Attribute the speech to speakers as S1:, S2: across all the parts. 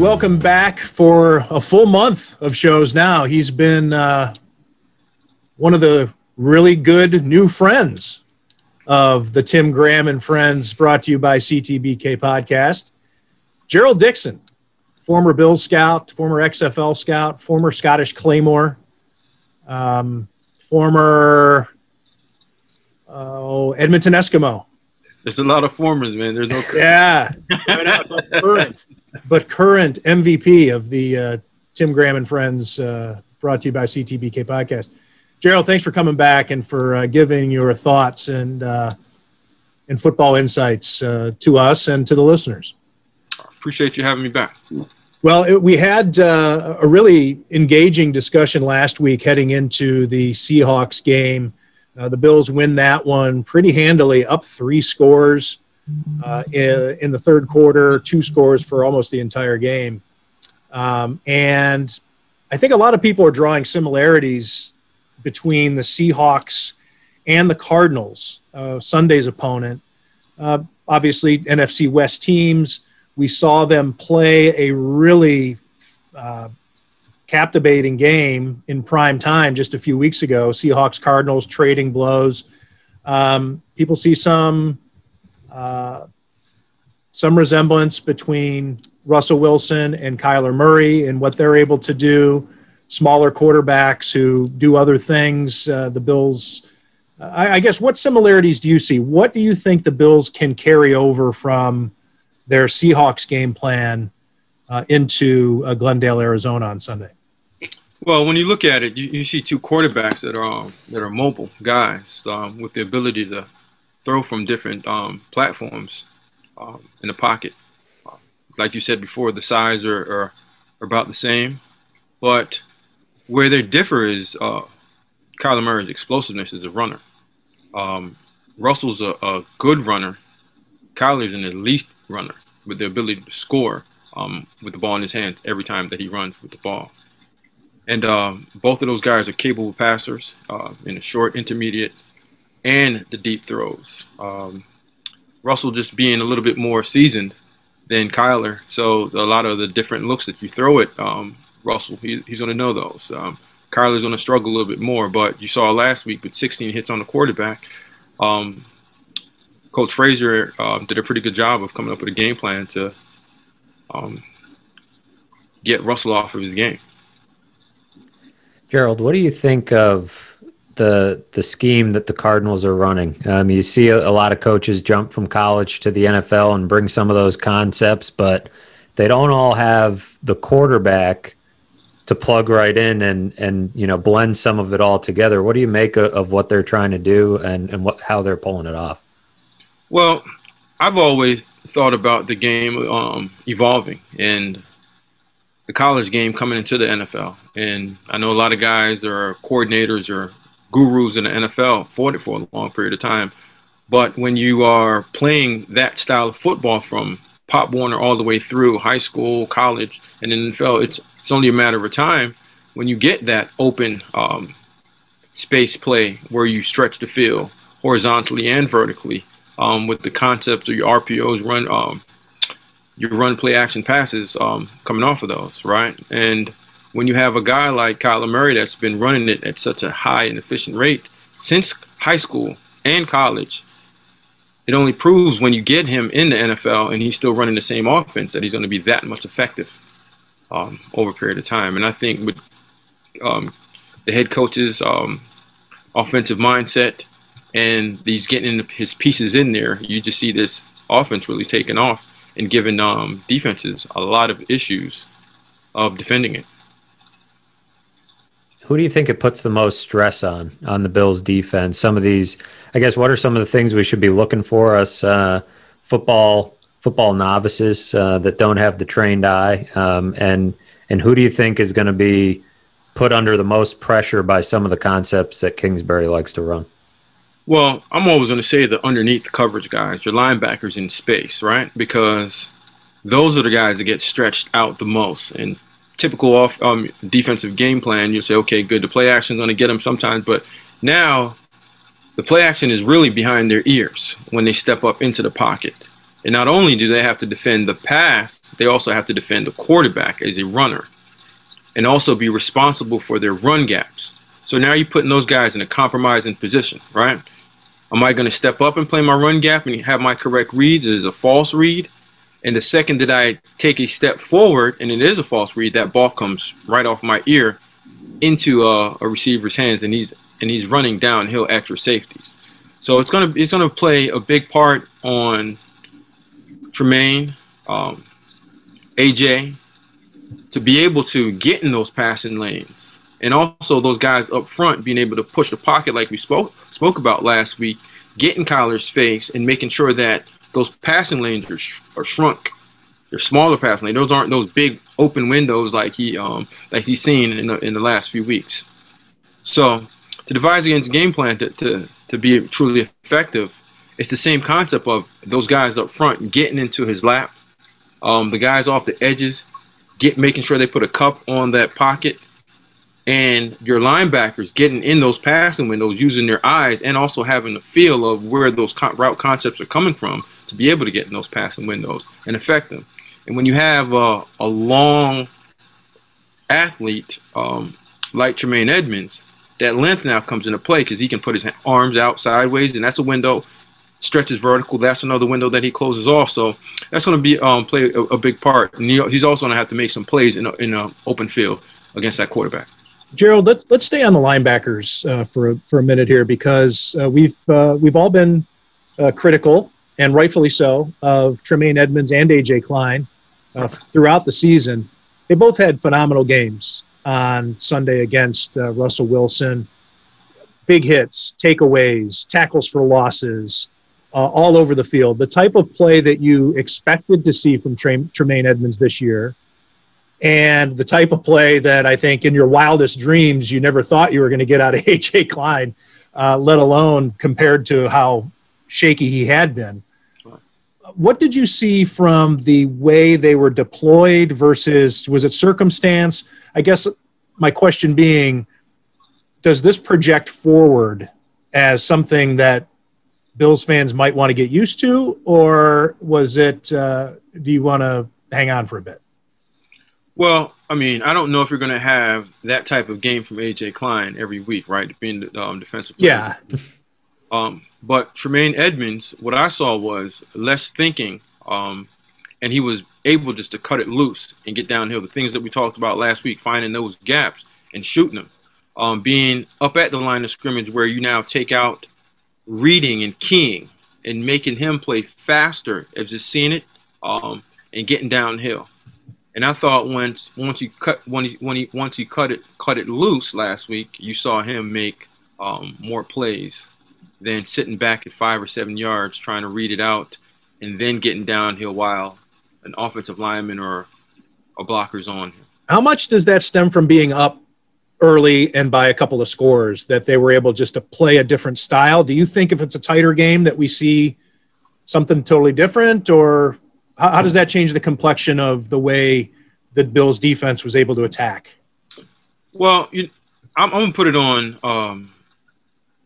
S1: welcome back for a full month of shows now. He's been one of the really good new friends of the Tim Graham and Friends, brought to you by CTBK Podcast. Gerald Dixon, former Bills scout, former XFL scout, former Scottish Claymore, former Edmonton Eskimo.
S2: There's a lot of formers, man. There's no but current MVP of the Tim Graham and Friends, brought to you by CTBK Podcast. Gerald, thanks for coming back and for giving your thoughts and football insights to us and to the listeners. Appreciate you having me back.
S1: Well, we had a really engaging discussion last week heading into the Seahawks game. The Bills win that one pretty handily, up 3 scores in the third quarter, 2 scores for almost the entire game. And I think a lot of people are drawing similarities between the Seahawks and the Cardinals, Sunday's opponent. Obviously, NFC West teams. We saw them play a really captivating game in prime time just a few weeks ago. Seahawks, Cardinals trading blows. People see some resemblance between Russell Wilson and Kyler Murray and what they're able to do. Smaller quarterbacks who do other things. The Bills, I guess, what similarities do you see? What do you think the Bills can carry over from their Seahawks game plan into Glendale, Arizona on Sunday?
S2: Well, when you look at it, you see 2 quarterbacks that are mobile guys with the ability to throw from different platforms in the pocket. Like you said before, the size are about the same, but where they differ is Kyler Murray's explosiveness as a runner. Russell's a good runner. Kyler's an elite runner with the ability to score with the ball in his hands every time that he runs with the ball. And both of those guys are capable passers in the short, intermediate, and the deep throws. Russell just being a little bit more seasoned than Kyler, so a lot of the different looks that you throw at Russell, he's going to know those. Kyler's going to struggle a little bit more, but you saw last week with 16 hits on the quarterback, Coach Frazier did a pretty good job of coming up with a game plan to get Russell off of his game.
S3: Gerald, what do you think of the scheme that the Cardinals are running? You see a lot of coaches jump from college to the NFL and bring some of those concepts, but they don't all have the quarterback to plug right in and blend some of it all together. What do you make of what they're trying to do and how they're pulling it off?
S2: Well, I've always thought about the game evolving and the college game coming into the NFL. And I know a lot of guys are coordinators or gurus in the NFL for a long period of time. But when you are playing that style of football from Pop Warner all the way through high school, college, and in the NFL, it's only a matter of time when you get that open space play where you stretch the field horizontally and vertically with the concepts of your RPOs, your run play action passes coming off of those, right? And when you have a guy like Kyler Murray that's been running it at such a high and efficient rate since high school and college, it only proves when you get him in the NFL and he's still running the same offense that he's going to be that much effective over a period of time. And I think with the head coach's offensive mindset and he's getting his pieces in there, you just see this offense really taking off and giving defenses a lot of issues of defending it.
S3: Who do you think it puts the most stress on the Bills defense? Some of these, I guess, what are some of the things we should be looking for us football novices that don't have the trained eye? And who do you think is going to be put under the most pressure by some of the concepts that Kingsbury likes to run?
S2: Well, I'm always going to say the underneath the coverage guys, your linebackers in space, right? Because those are the guys that get stretched out the most. And typical defensive game plan, you'll say, okay, good, the play action is going to get them sometimes. But now the play action is really behind their ears when they step up into the pocket. And not only do they have to defend the pass, they also have to defend the quarterback as a runner and also be responsible for their run gaps. So now you're putting those guys in a compromising position, right? Am I going to step up and play my run gap and have my correct reads? It is a false read. And the second that I take a step forward and it is a false read, that ball comes right off my ear into a receiver's hands, and he's running downhill at your safeties. So it's gonna play a big part on Tremaine, AJ, to be able to get in those passing lanes, and also those guys up front being able to push the pocket like we spoke about last week, get in Kyler's face and making sure that those passing lanes are shrunk. They're smaller passing lanes. Those aren't those big open windows like he's seen in the last few weeks. So to devise against a game plan to be truly effective, it's the same concept of those guys up front getting into his lap, the guys off the edges making sure they put a cup on that pocket, and your linebackers getting in those passing windows using their eyes and also having the feel of where those route concepts are coming from to be able to get in those passing windows and affect them. And when you have a long athlete like Tremaine Edmonds, that length now comes into play because he can put his arms out sideways, and that's a window. Stretches vertical, that's another window that he closes off. So that's going to be play a big part. And he's also going to have to make some plays in an open field against that quarterback.
S1: Gerald, let's stay on the linebackers for a minute here, because we've all been critical, and rightfully so, of Tremaine Edmonds and AJ Klein throughout the season. They both had phenomenal games on Sunday against Russell Wilson. Big hits, takeaways, tackles for losses, all over the field. The type of play that you expected to see from Tremaine Edmonds this year, and the type of play that I think in your wildest dreams you never thought you were going to get out of AJ Klein, let alone compared to how shaky he had been. What did you see from the way they were deployed versus, was it circumstance? I guess my question being, does this project forward as something that Bills fans might want to get used to, or was it, do you want to hang on for a bit?
S2: Well, I mean, I don't know if you're going to have that type of game from AJ Klein every week, right? Being the defensive player.
S1: Yeah.
S2: But Tremaine Edmonds, what I saw was less thinking, and he was able just to cut it loose and get downhill. The things that we talked about last week, finding those gaps and shooting them, being up at the line of scrimmage where you now take out reading and keying and making him play faster as just seeing it and getting downhill. And I thought once he cut it loose last week, you saw him make more plays than sitting back at 5 or 7 yards trying to read it out and then getting downhill while an offensive lineman or a blocker's on him.
S1: How much does that stem from being up early and by a couple of scores, that they were able just to play a different style? Do you think if it's a tighter game that we see something totally different, or how does that change the complexion of the way that Bills defense was able to attack?
S2: Well, I'm going to put it on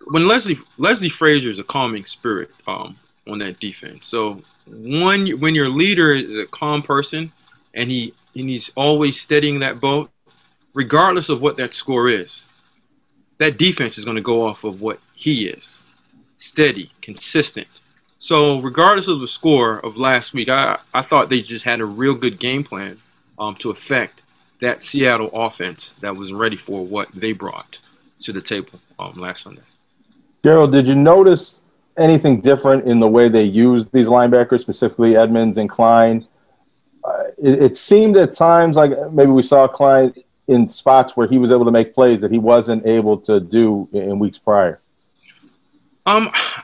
S2: when Leslie Frazier is a calming spirit on that defense. So when your leader is a calm person and he's always steadying that boat, regardless of what that score is, that defense is going to go off of what he is, steady, consistent. So regardless of the score of last week, I thought they just had a real good game plan to affect that Seattle offense that was ready for what they brought to the table last Sunday.
S4: Gerald, did you notice anything different in the way they used these linebackers, specifically Edmonds and Klein? It seemed at times like maybe we saw Klein in spots where he was able to make plays that he wasn't able to do in weeks prior.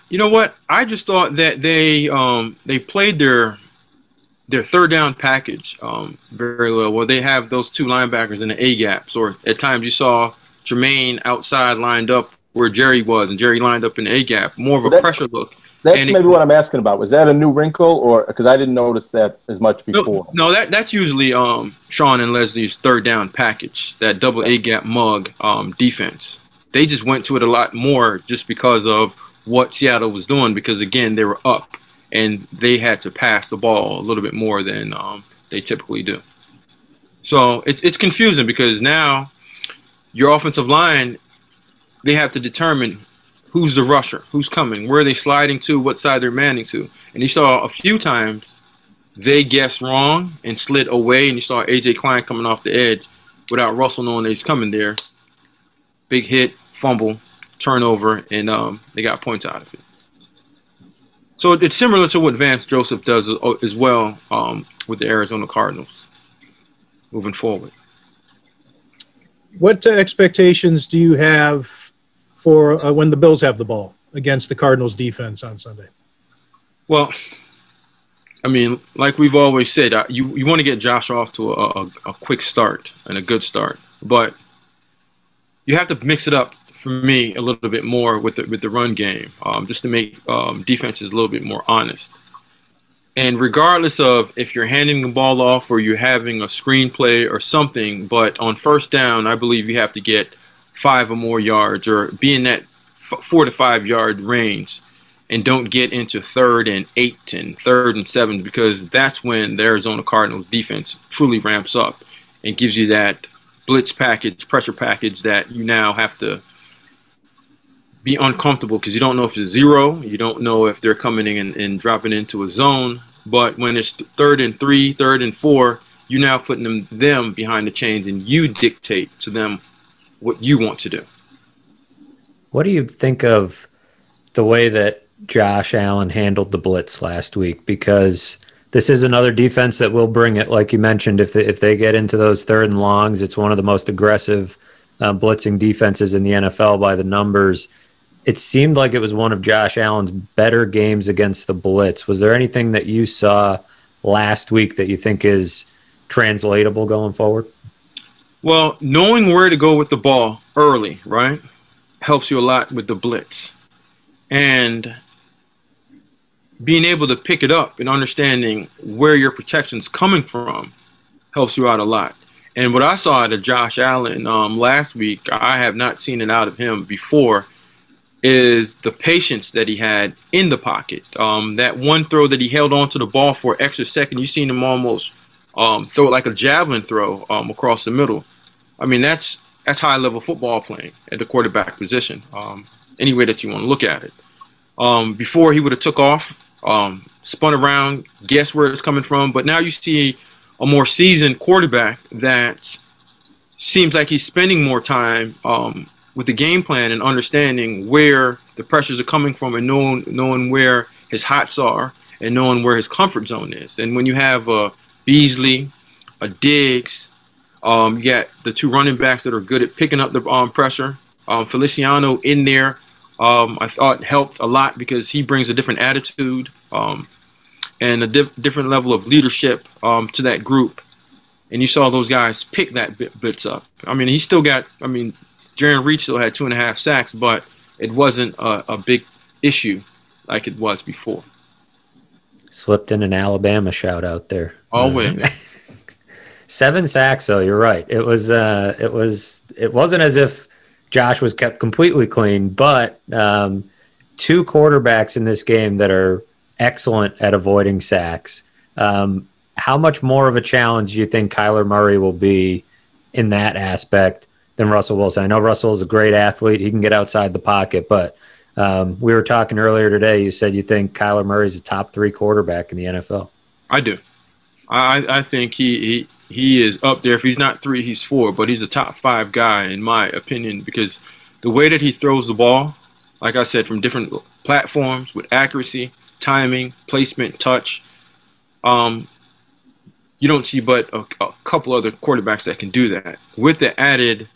S2: You know what? I just thought that they played their third down package very well. Well, they have those two linebackers in the A gaps, or at times you saw Tremaine outside lined up where Jerry was, and Jerry lined up in the A gap, more of a pressure look.
S4: That's maybe what I'm asking about. Was that a new wrinkle, or because I didn't notice that as much before?
S2: No, that's usually Sean and Leslie's third down package, that double A gap mug defense. They just went to it a lot more just because of what Seattle was doing, because again they were up and they had to pass the ball a little bit more than they typically do. So it's confusing because now your offensive line, they have to determine who's the rusher, who's coming, where are they sliding to, what side they're manning to. And you saw a few times they guessed wrong and slid away, and you saw A.J. Klein coming off the edge without Russell knowing that he's coming there. Big hit, fumble, turnover, and they got points out of it. So it's similar to what Vance Joseph does as well with the Arizona Cardinals moving forward.
S1: What expectations do you have for when the Bills have the ball against the Cardinals defense on Sunday?
S2: Well, I mean, like we've always said, you want to get Josh off to a quick start and a good start, but you have to mix it up for me a little bit more with the run game, just to make defenses a little bit more honest. And regardless of if you're handing the ball off or you're having a screenplay or something, but on first down, I believe you have to get 5 or more yards or be in that 4 to 5 yard range, and don't get into 3rd and 8 and 3rd and 7, because that's when the Arizona Cardinals defense truly ramps up and gives you that blitz package, pressure package that you now have to be uncomfortable because you don't know if it's zero, you don't know if they're coming in and dropping into a zone. But when it's 3rd and 3, 3rd and 4, you're now putting them behind the chains, and you dictate to them what you want to do.
S3: What do you think of the way that Josh Allen handled the blitz last week? Because this is another defense that will bring it, like you mentioned. If they get into those 3rd and longs, it's one of the most aggressive blitzing defenses in the NFL by the numbers. It seemed like it was one of Josh Allen's better games against the blitz. Was there anything that you saw last week that you think is translatable going forward?
S2: Well, knowing where to go with the ball early, right, helps you a lot with the blitz. And being able to pick it up and understanding where your protection's coming from helps you out a lot. And what I saw out of Josh Allen last week, I have not seen it out of him before, is the patience that he had in the pocket. That one throw that he held onto the ball for an extra second, you seen him almost throw it like a javelin throw across the middle. I mean, that's high-level football playing at the quarterback position, any way that you want to look at it. Before, he would have took off, spun around, guessed where it's coming from, but now you see a more seasoned quarterback that seems like he's spending more time with the game plan and understanding where the pressures are coming from, and knowing where his hots are and knowing where his comfort zone is. And when you have a Beasley, a Diggs, you got the 2 running backs that are good at picking up the pressure. Feliciano in there, I thought helped a lot because he brings a different attitude and a different level of leadership to that group. And you saw those guys pick that blitz up. I mean, he still got, Jaron Reed still had 2.5 sacks, but it wasn't a big issue like it was before.
S3: Slipped in an Alabama shout out there.
S2: Always.
S3: 7 sacks, though. You're right. It wasn't as if Josh was kept completely clean, but 2 quarterbacks in this game that are excellent at avoiding sacks. How much more of a challenge do you think Kyler Murray will be in that aspect than Russell Wilson? I know Russell is a great athlete. He can get outside the pocket, but we were talking earlier today. You said you think Kyler Murray is a top 3 quarterback in the NFL.
S2: I do. I think he is up there. If he's not 3, he's 4, but he's a top 5 guy in my opinion, because the way that he throws the ball, like I said, from different platforms with accuracy, timing, placement, touch, you don't see but a couple other quarterbacks that can do that. With the added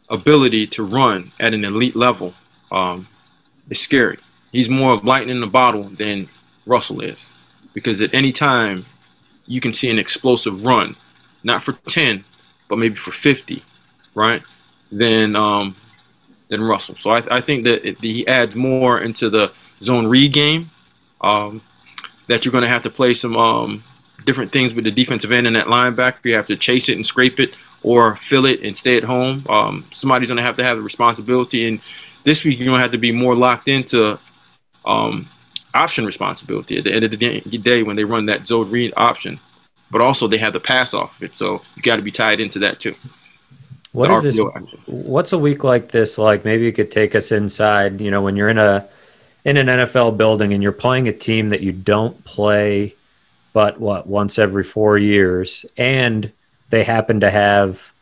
S2: ability to run at an elite level, it's scary. He's more of lightning in the bottle than Russell is, because at any time you can see an explosive run, not for 10, but maybe for 50, right? Than Russell. So I think that he adds more into the zone read game, that you're going to have to play some different things with the defensive end and that linebacker. You have to chase it and scrape it or fill it and stay at home. Somebody's going to have the responsibility. And this week you're going to have to be more locked into option responsibility at the end of the day when they run that zone read option, but also they have the pass off of it. So you got to be tied into that too.
S3: What is this? What's a week like this like? Maybe you could take us inside, you know, when you're in an NFL building and you're playing a team that you don't play but once every 4 years, and they happen to have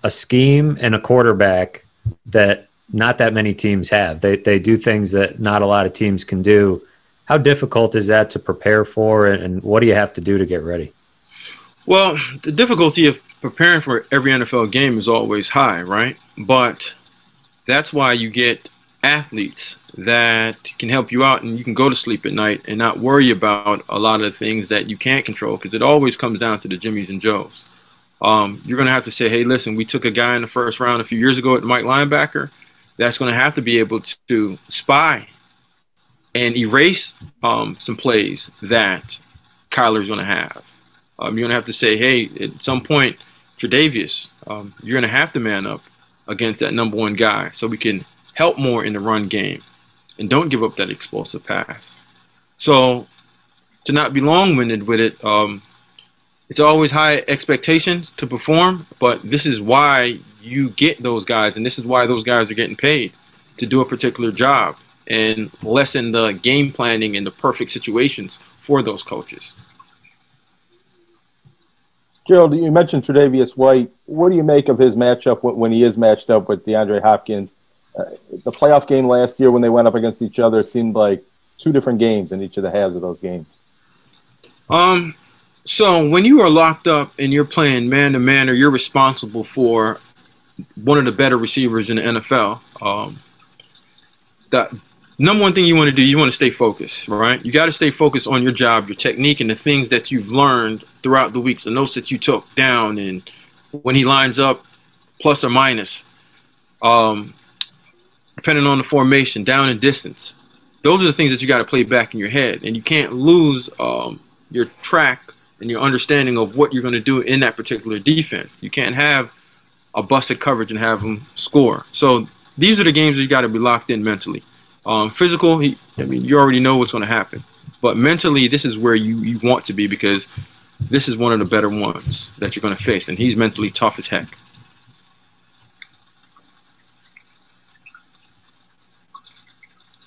S3: a scheme and a quarterback that not that many teams have. They do things that not a lot of teams can do. How difficult is that to prepare for, and what do you have to do to get ready?
S2: Well, the difficulty of preparing for every NFL game is always high, right? But that's why you get athletes that can help you out, and you can go to sleep at night and not worry about a lot of the things that you can't control, because it always comes down to the Jimmies and Joes. You're going to have to say, hey, listen, we took a guy in the first round a few years ago at Mike linebacker. That's going to have to be able to spy and erase some plays that Kyler's going to have. You're going to have to say, hey, at some point, Tre'Davious, you're going to have to man up against that number one guy so we can help more in the run game and don't give up that explosive pass. So to not be long-winded with it, it's always high expectations to perform, but this is why you get those guys, and this is why those guys are getting paid to do a particular job and lessen the game planning and the perfect situations for those coaches.
S4: Gerald, you mentioned Tre'Davious White. What do you make of his matchup when he is matched up with DeAndre Hopkins? The playoff game last year when they went up against each other seemed like two different games in each of the halves of those games.
S2: So when you are locked up and you're playing man-to-man, or you're responsible for one of the better receivers in the NFL, the number one thing you want to do, you want to stay focused, right? You got to stay focused on your job, your technique, and the things that you've learned throughout the weeks, the notes that you took down, and when he lines up, plus or minus, depending on the formation, down and distance. Those are the things that you got to play back in your head, and you can't lose your track and your understanding of what you're going to do in that particular defense. You can't have a busted coverage and have them score. So these are the games that you got to be locked in mentally. Physical, you already know what's going to happen. But mentally, this is where you want to be, because this is one of the better ones that you're going to face, and he's mentally tough as heck.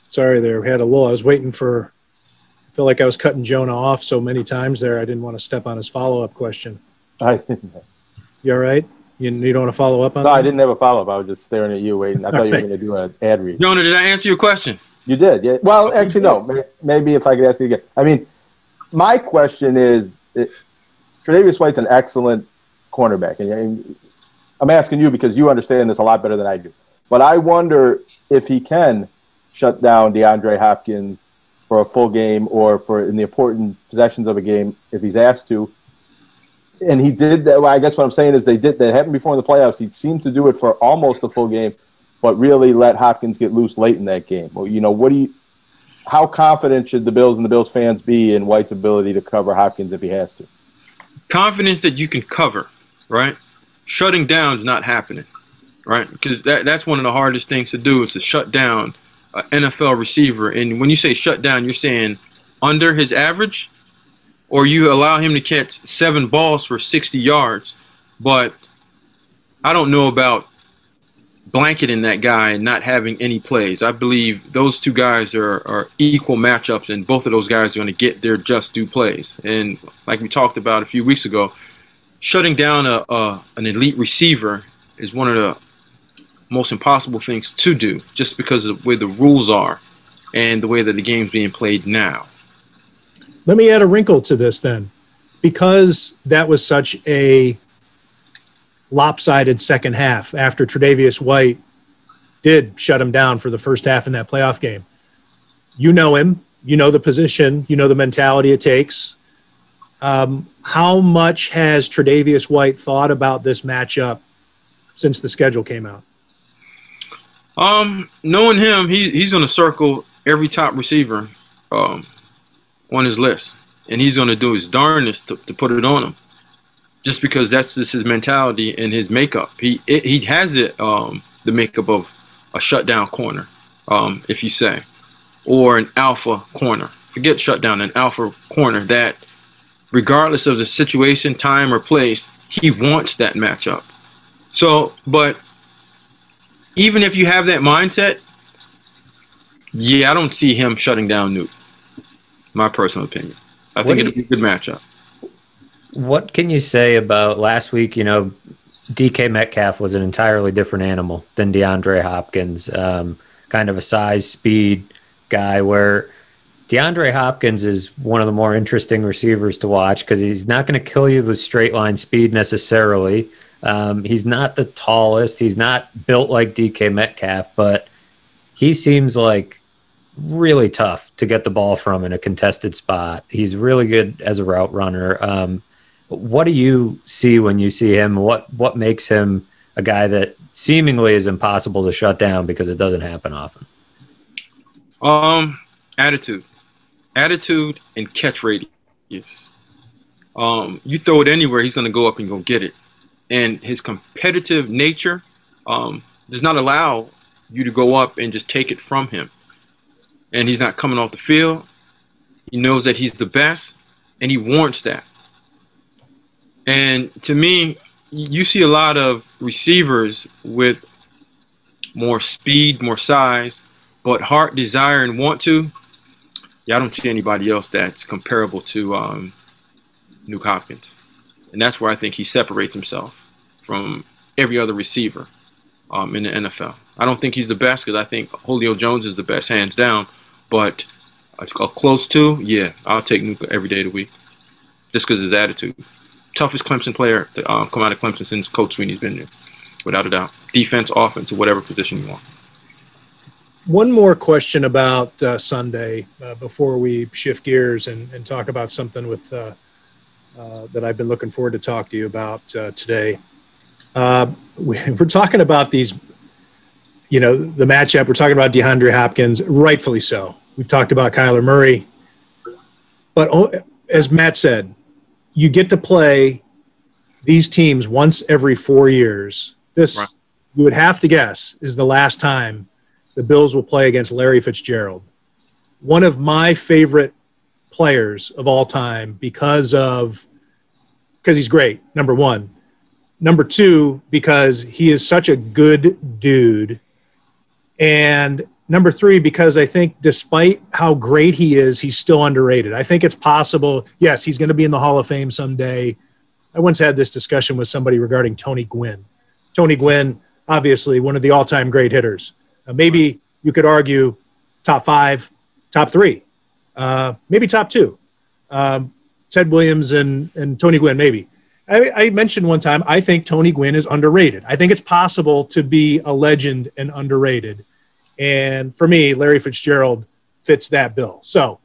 S1: Sorry there. We had a lull. I was waiting for – I feel like I was cutting Jonah off so many times there. I didn't want to step on his follow-up question.
S4: I didn't.
S1: You all right? You don't want to follow up on that?
S4: No, I didn't have a follow-up. I was just staring at you waiting. I thought you were going to do an ad read.
S2: Jonah, did I answer your question?
S4: You did, yeah. Well, actually, no. Maybe if I could ask you again. I mean, my question is, Tre'Davious White's an excellent cornerback. And I'm asking you because you understand this a lot better than I do. But I wonder if he can shut down DeAndre Hopkins for a full game, or for in the important possessions of a game if he's asked to. And he did that. Well, I guess what I'm saying is that happened before in the playoffs. He seemed to do it for almost a full game, but really let Hopkins get loose late in that game. Well, how confident should the Bills and the Bills fans be in White's ability to cover Hopkins if he has to?
S2: Confidence that you can cover, right? Shutting down is not happening, right? Because that's one of the hardest things to do, is to shut down an NFL receiver. And when you say shut down, you're saying under his average, or you allow him to catch 7 balls for 60 yards. But I don't know about blanketing that guy and not having any plays. I believe those two guys are equal matchups, and both of those guys are going to get their just due plays. And like we talked about a few weeks ago, shutting down an elite receiver is one of the most impossible things to do, just because of the way the rules are and the way that the game's being played now.
S1: Let me add a wrinkle to this then. Because that was such a lopsided second half after Tre'Davious White did shut him down for the first half in that playoff game. You know him. You know the position. You know the mentality it takes. How much has Tre'Davious White thought about this matchup since the schedule came out?
S2: Knowing him, he's going to circle every top receiver on his list, and he's going to do his darndest to put it on him, just because that's just his mentality and his makeup. He has the makeup of a shutdown corner, if you say, or an alpha corner forget shutdown, an alpha corner that regardless of the situation, time, or place, he wants that matchup. So, but even if you have that mindset, yeah, I don't see him shutting down Nuke. My personal opinion. I think it'll be a good matchup.
S3: What can you say about last week? You know, DK Metcalf was an entirely different animal than DeAndre Hopkins. Kind of a size, speed guy, where DeAndre Hopkins is one of the more interesting receivers to watch because he's not going to kill you with straight line speed necessarily. He's not the tallest. He's not built like DK Metcalf, but he seems like really tough to get the ball from in a contested spot. He's really good as a route runner. What do you see when you see him? What makes him a guy that seemingly is impossible to shut down because it doesn't happen often?
S2: Attitude and catch radius. You throw it anywhere, he's going to go up and go get it. And his competitive nature does not allow you to go up and just take it from him. And he's not coming off the field. He knows that he's the best, and he wants that. And to me, you see a lot of receivers with more speed, more size, but heart, desire, and want to. Yeah, I don't see anybody else that's comparable to Nuke Hopkins. And that's where I think he separates himself from every other receiver in the NFL. I don't think he's the best because I think Julio Jones is the best, hands down. But close to, yeah, I'll take Nuke every day of the week just because of his attitude. Toughest Clemson player to come out of Clemson since Coach Sweeney's been there, without a doubt. Defense, offense, or whatever position you want.
S1: One more question about Sunday before we shift gears and talk about something with that I've been looking forward to talk to you about today. We're talking about these, you know, the matchup. We're talking about DeAndre Hopkins, rightfully so. We've talked about Kyler Murray. But as Matt said, you get to play these teams once every 4 years. This, right, you would have to guess, is the last time the Bills will play against Larry Fitzgerald. One of my favorite players of all time because he's great, number one. Number two, because he is such a good dude. And number three, because I think despite how great he is, he's still underrated. I think it's possible, yes, he's going to be in the Hall of Fame someday. I once had this discussion with somebody regarding Tony Gwynn. Tony Gwynn, obviously one of the all-time great hitters. Maybe you could argue top 5, top 3, maybe top 2. Ted Williams and Tony Gwynn, maybe. I mentioned one time, I think Tony Gwynn is underrated. I think it's possible to be a legend and underrated. And for me, Larry Fitzgerald fits that bill. So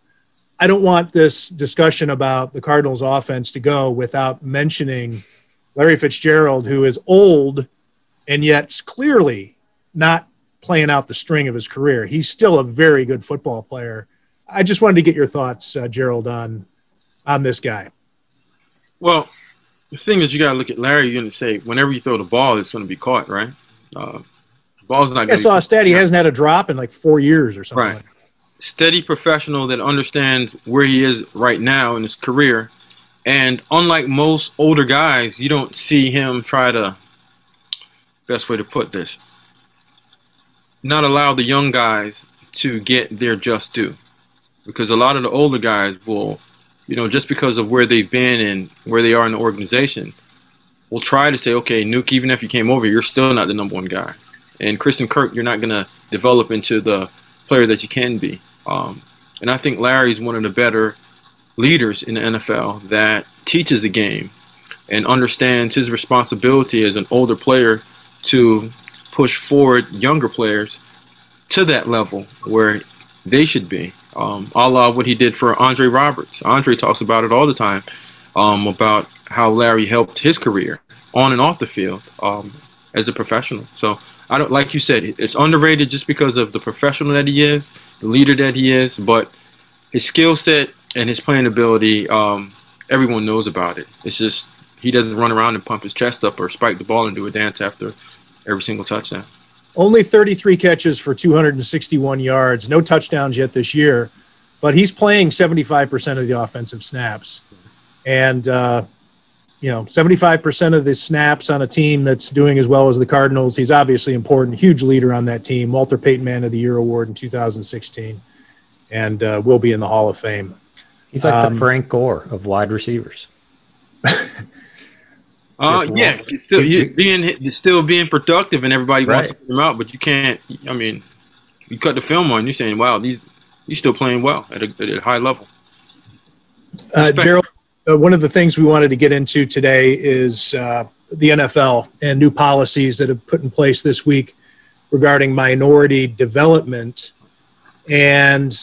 S1: I don't want this discussion about the Cardinals offense to go without mentioning Larry Fitzgerald, who is old and yet clearly not playing out the string of his career. He's still a very good football player. I just wanted to get your thoughts, Gerald, on this guy.
S2: Well, the thing is, you got to look at Larry. You're going to say, whenever you throw the ball, it's going to be caught, right? Ball's not. I
S1: saw a stat. He hasn't had a drop in like 4 years or something.
S2: Right.
S1: Like that.
S2: Steady professional that understands where he is right now in his career. And unlike most older guys, you don't see him try to, best way to put this, not allow the young guys to get their just due. Because a lot of the older guys will, you know, just because of where they've been and where they are in the organization, will try to say, okay, Nuke, even if you came over, you're still not the number one guy. And Christian Kirk, you're not going to develop into the player that you can be. And I think Larry's one of the better leaders in the NFL that teaches the game and understands his responsibility as an older player to push forward younger players to that level where they should be. A la what he did for Andre Roberts. Andre talks about it all the time, about how Larry helped his career on and off the field as a professional. So I don't, like you said, it's underrated just because of the professional that he is, the leader that he is, but his skill set and his playing ability, everyone knows about it. It's just he doesn't run around and pump his chest up or spike the ball and do a dance after every single touchdown.
S1: Only 33 catches for 261 yards. No touchdowns yet this year. but he's playing 75% of the offensive snaps. And, 75% of the snaps on a team that's doing as well as the Cardinals. He's obviously important, huge leader on that team. Walter Payton Man of the Year award in 2016, and will be in the Hall of Fame.
S3: He's like the Frank Gore of wide receivers.
S2: He's still being productive, and everybody wants to put him out, but you can't. I mean, you cut the film on, you're saying, "Wow, he's still playing well at a high level."
S1: Gerald, one of the things we wanted to get into today is the NFL and new policies that have put in place this week regarding minority development. And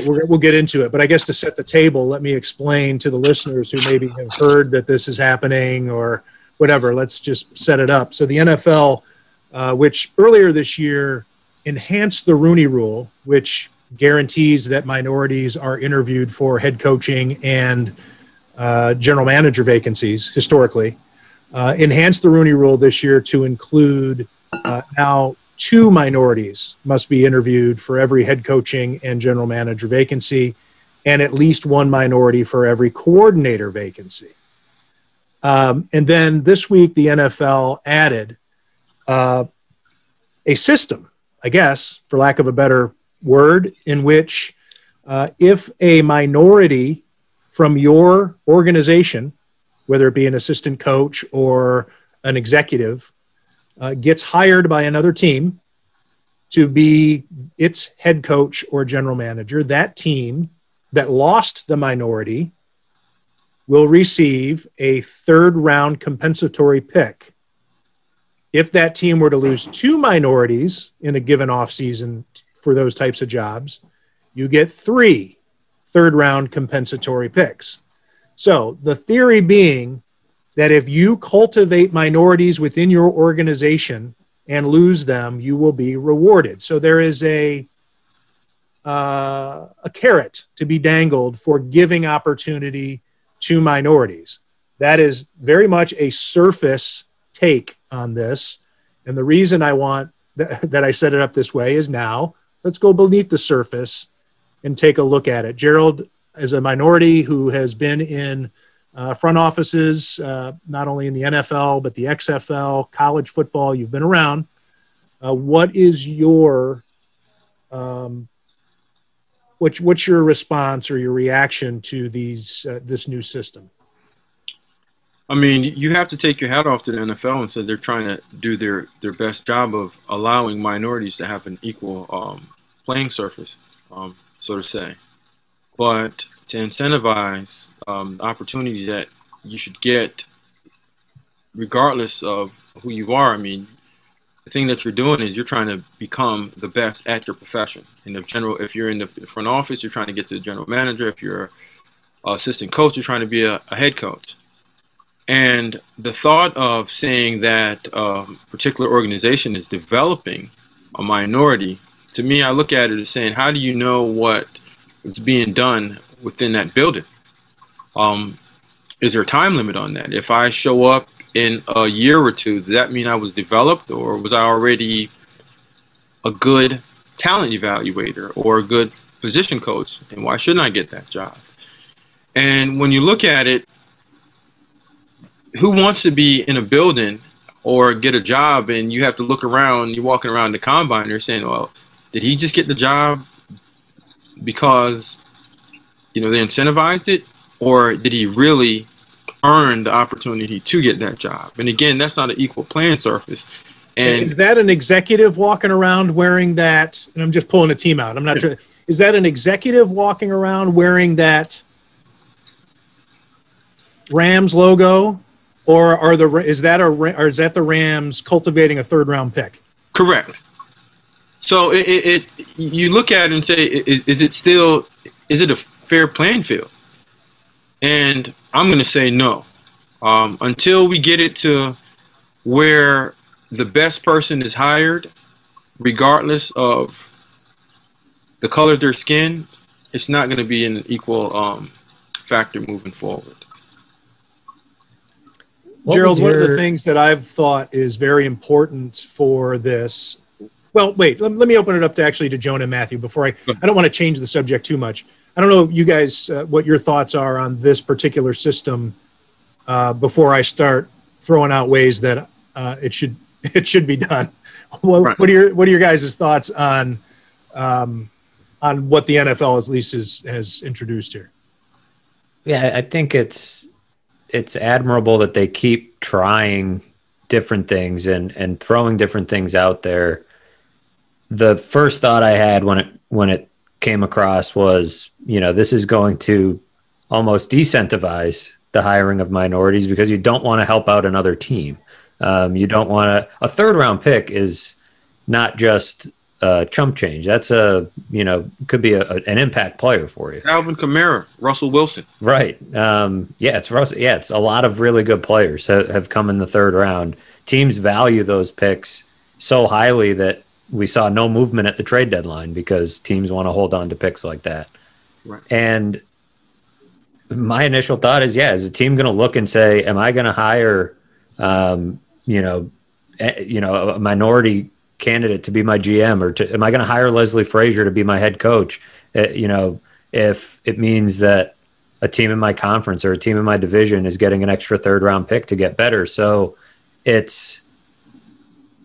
S1: we'll get into it, but I guess to set the table, let me explain to the listeners who maybe have heard that this is happening or whatever. Let's just set it up. So the NFL, which earlier this year enhanced the Rooney Rule, which guarantees that minorities are interviewed for head coaching and general manager vacancies historically, enhanced the Rooney Rule this year to include now 2 minorities must be interviewed for every head coaching and general manager vacancy, and at least 1 minority for every coordinator vacancy. And then this week, the NFL added a system, I guess, for lack of a better word, in which if a minority from your organization, whether it be an assistant coach or an executive, gets hired by another team to be its head coach or general manager, that team that lost the minority will receive a 3rd-round compensatory pick. If that team were to lose 2 minorities in a given offseason for those types of jobs, you get 3 third-round compensatory picks. So the theory being that if you cultivate minorities within your organization and lose them, you will be rewarded. So there is a carrot to be dangled for giving opportunity to minorities. That is very much a surface take on this. And the reason I want that I set it up this way is now let's go beneath the surface and take a look at it. Gerald, as a minority who has been in front offices, not only in the NFL, but the XFL, college football, you've been around. What is your what's your response or your reaction to this new system?
S2: I mean, you have to take your hat off to the NFL and say they're trying to do their best job of allowing minorities to have an equal playing surface, so to say. But to incentivize opportunities that you should get regardless of who you are, I mean, the thing that you're doing is you're trying to become the best at your profession. If you're in the front office, you're trying to get to the general manager. If you're an assistant coach, you're trying to be a head coach. And the thought of saying that a particular organization is developing a minority, to me, I look at it as saying, how do you know what is being done within that building? Is there a time limit on that? If I show up in a year or 2, does that mean I was developed, or was I already a good talent evaluator or a good position coach? And why shouldn't I get that job? And when you look at it, who wants to be in a building or get a job and you have to look around, you're walking around the combine, and you're saying, well, did he just get the job because, they incentivized it, or did he really earn the opportunity to get that job? And again, that's not an equal playing surface. And
S1: is that an executive walking around wearing that? And I'm just pulling a team out. I'm not sure. Is that an executive walking around wearing that Rams logo? Or is that the Rams cultivating a 3rd-round pick?
S2: Correct. So you look at it and say, is it a fair playing field? And I'm going to say no. Until we get it to where the best person is hired, regardless of the color of their skin, it's not going to be an equal factor moving forward.
S1: Gerald, one of the things that I've thought is very important for this Well, wait, let me open it up to Jonah and Matthew before I don't want to change the subject too much. I don't know, you guys, what your thoughts are on this particular system before I start throwing out ways that it should be done. What are your guys' thoughts on what the NFL at least has introduced here?
S3: Yeah, I think it's admirable that they keep trying different things and throwing different things out there. The first thought I had when it came across was, this is going to almost decentivize the hiring of minorities because you don't want to help out another team. You don't want a third round pick is not just chump change. That's could be an impact player for you.
S2: Alvin Kamara, Russell Wilson.
S3: Right. It's Russell. Yeah, it's a lot of really good players have come in the third round. Teams value those picks so highly that we saw no movement at the trade deadline because teams want to hold on to picks like that.
S2: Right.
S3: And my initial thought is, is a team going to look and say, am I going to hire, a minority candidate to be my GM, or am I going to hire Leslie Frazier to be my head coach? If it means that a team in my conference or a team in my division is getting an extra third round pick to get better. So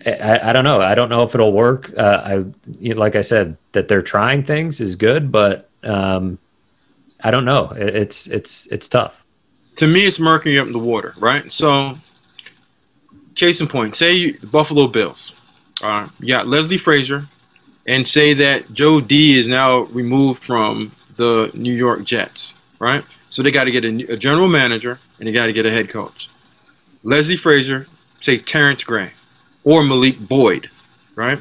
S3: I don't know. I don't know if it'll work. Like I said, that they're trying things is good, but I don't know. It's tough.
S2: To me, it's murking up the water, right? So, case in point, say the Buffalo Bills. You got Leslie Frazier, and say that Joe D is now removed from the New York Jets, right? So they got to get a general manager, and they got to get a head coach. Leslie Frazier, say Terrence Gray, or Malik Boyd, right?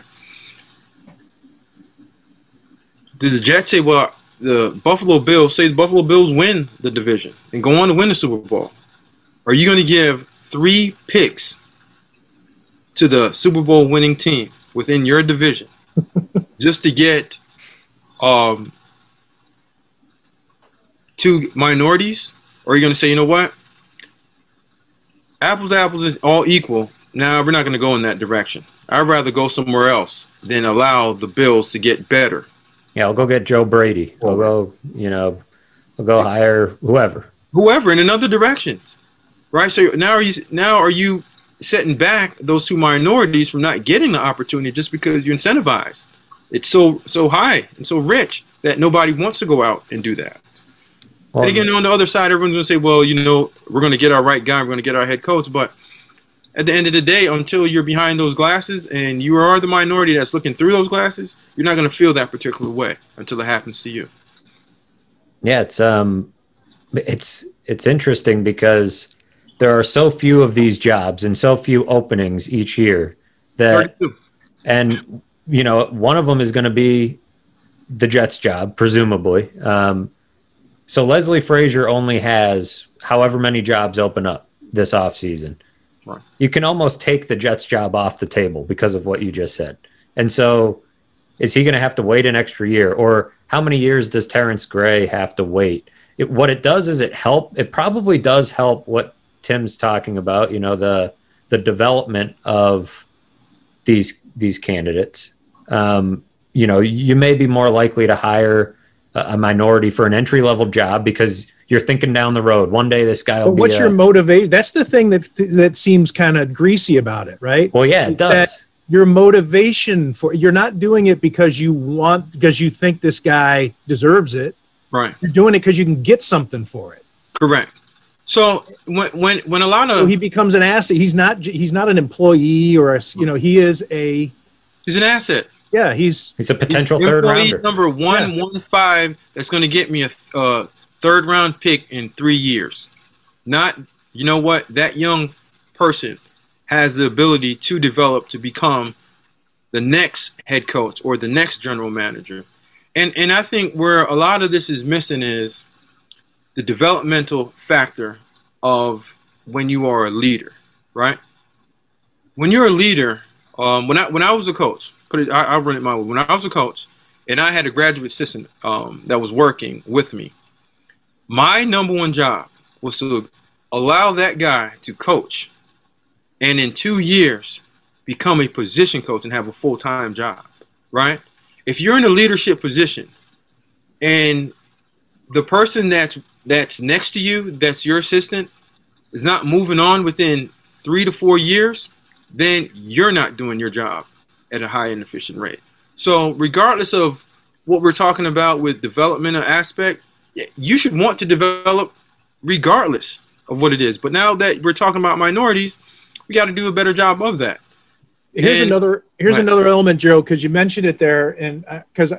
S2: Did the Jets say, well, the Buffalo Bills win the division and go on to win the Super Bowl? Are you going to give 3 picks to the Super Bowl winning team within your division just to get 2 minorities? Or are you going to say, you know what? Apples to apples is all equal. Now, we're not going to go in that direction. I'd rather go somewhere else than allow the Bills to get better.
S3: Yeah, I'll go get Joe Brady. I'll go hire whoever
S2: in another directions, right? So now are you setting back those 2 minorities from not getting the opportunity just because you're incentivized? It's so high and so rich that nobody wants to go out and do that. Well, and again, on the other side, everyone's going to say, well, we're going to get our right guy, we're going to get our head coach, but at the end of the day, until you're behind those glasses and you are the minority that's looking through those glasses, you're not going to feel that particular way until it happens to you.
S3: Yeah, it's interesting because there are so few of these jobs and so few openings each year that 32. And one of them is going to be the Jets job, presumably. So Leslie Frazier only has however many jobs open up this offseason.
S2: Right.
S3: You can almost take the Jets job off the table because of what you just said. And so is he going to have to wait an extra year? Or how many years does Terrence Gray have to wait? What it does is it probably does help what Tim's talking about, the development of these candidates. You may be more likely to hire a minority for an entry-level job because you're thinking down the road. One day this guy will be.
S1: What's your motivation? That's the thing that seems kind of greasy about it, right?
S3: Well, yeah, it does.
S1: That your motivation you're not doing it because you think this guy deserves it.
S2: Right.
S1: You're doing it because you can get something for it.
S2: Correct. So when a lot of
S1: he becomes an asset, he's not an employee or he's an
S2: asset.
S1: Yeah, he's
S3: a potential third rounder.
S2: Number 115 that's going to get me a third round pick in 3 years. Not, that young person has the ability to develop to become the next head coach or the next general manager. And I think where a lot of this is missing is the developmental factor of when you are a leader, right? When you're a leader, when I was a coach, I'll run it my way. When I was a coach and I had a graduate assistant that was working with me, my number one job was to allow that guy to coach. And in 2 years, become a position coach and have a full-time job, right? If you're in a leadership position and the person that's next to you, that's your assistant, is not moving on within 3 to 4 years, then you're not doing your job at a high and efficient rate. So regardless of what we're talking about with developmental aspect, you should want to develop regardless of what it is. But now that we're talking about minorities, we got to do a better job of that.
S1: Here's another element, Gerald, because you mentioned it there, and because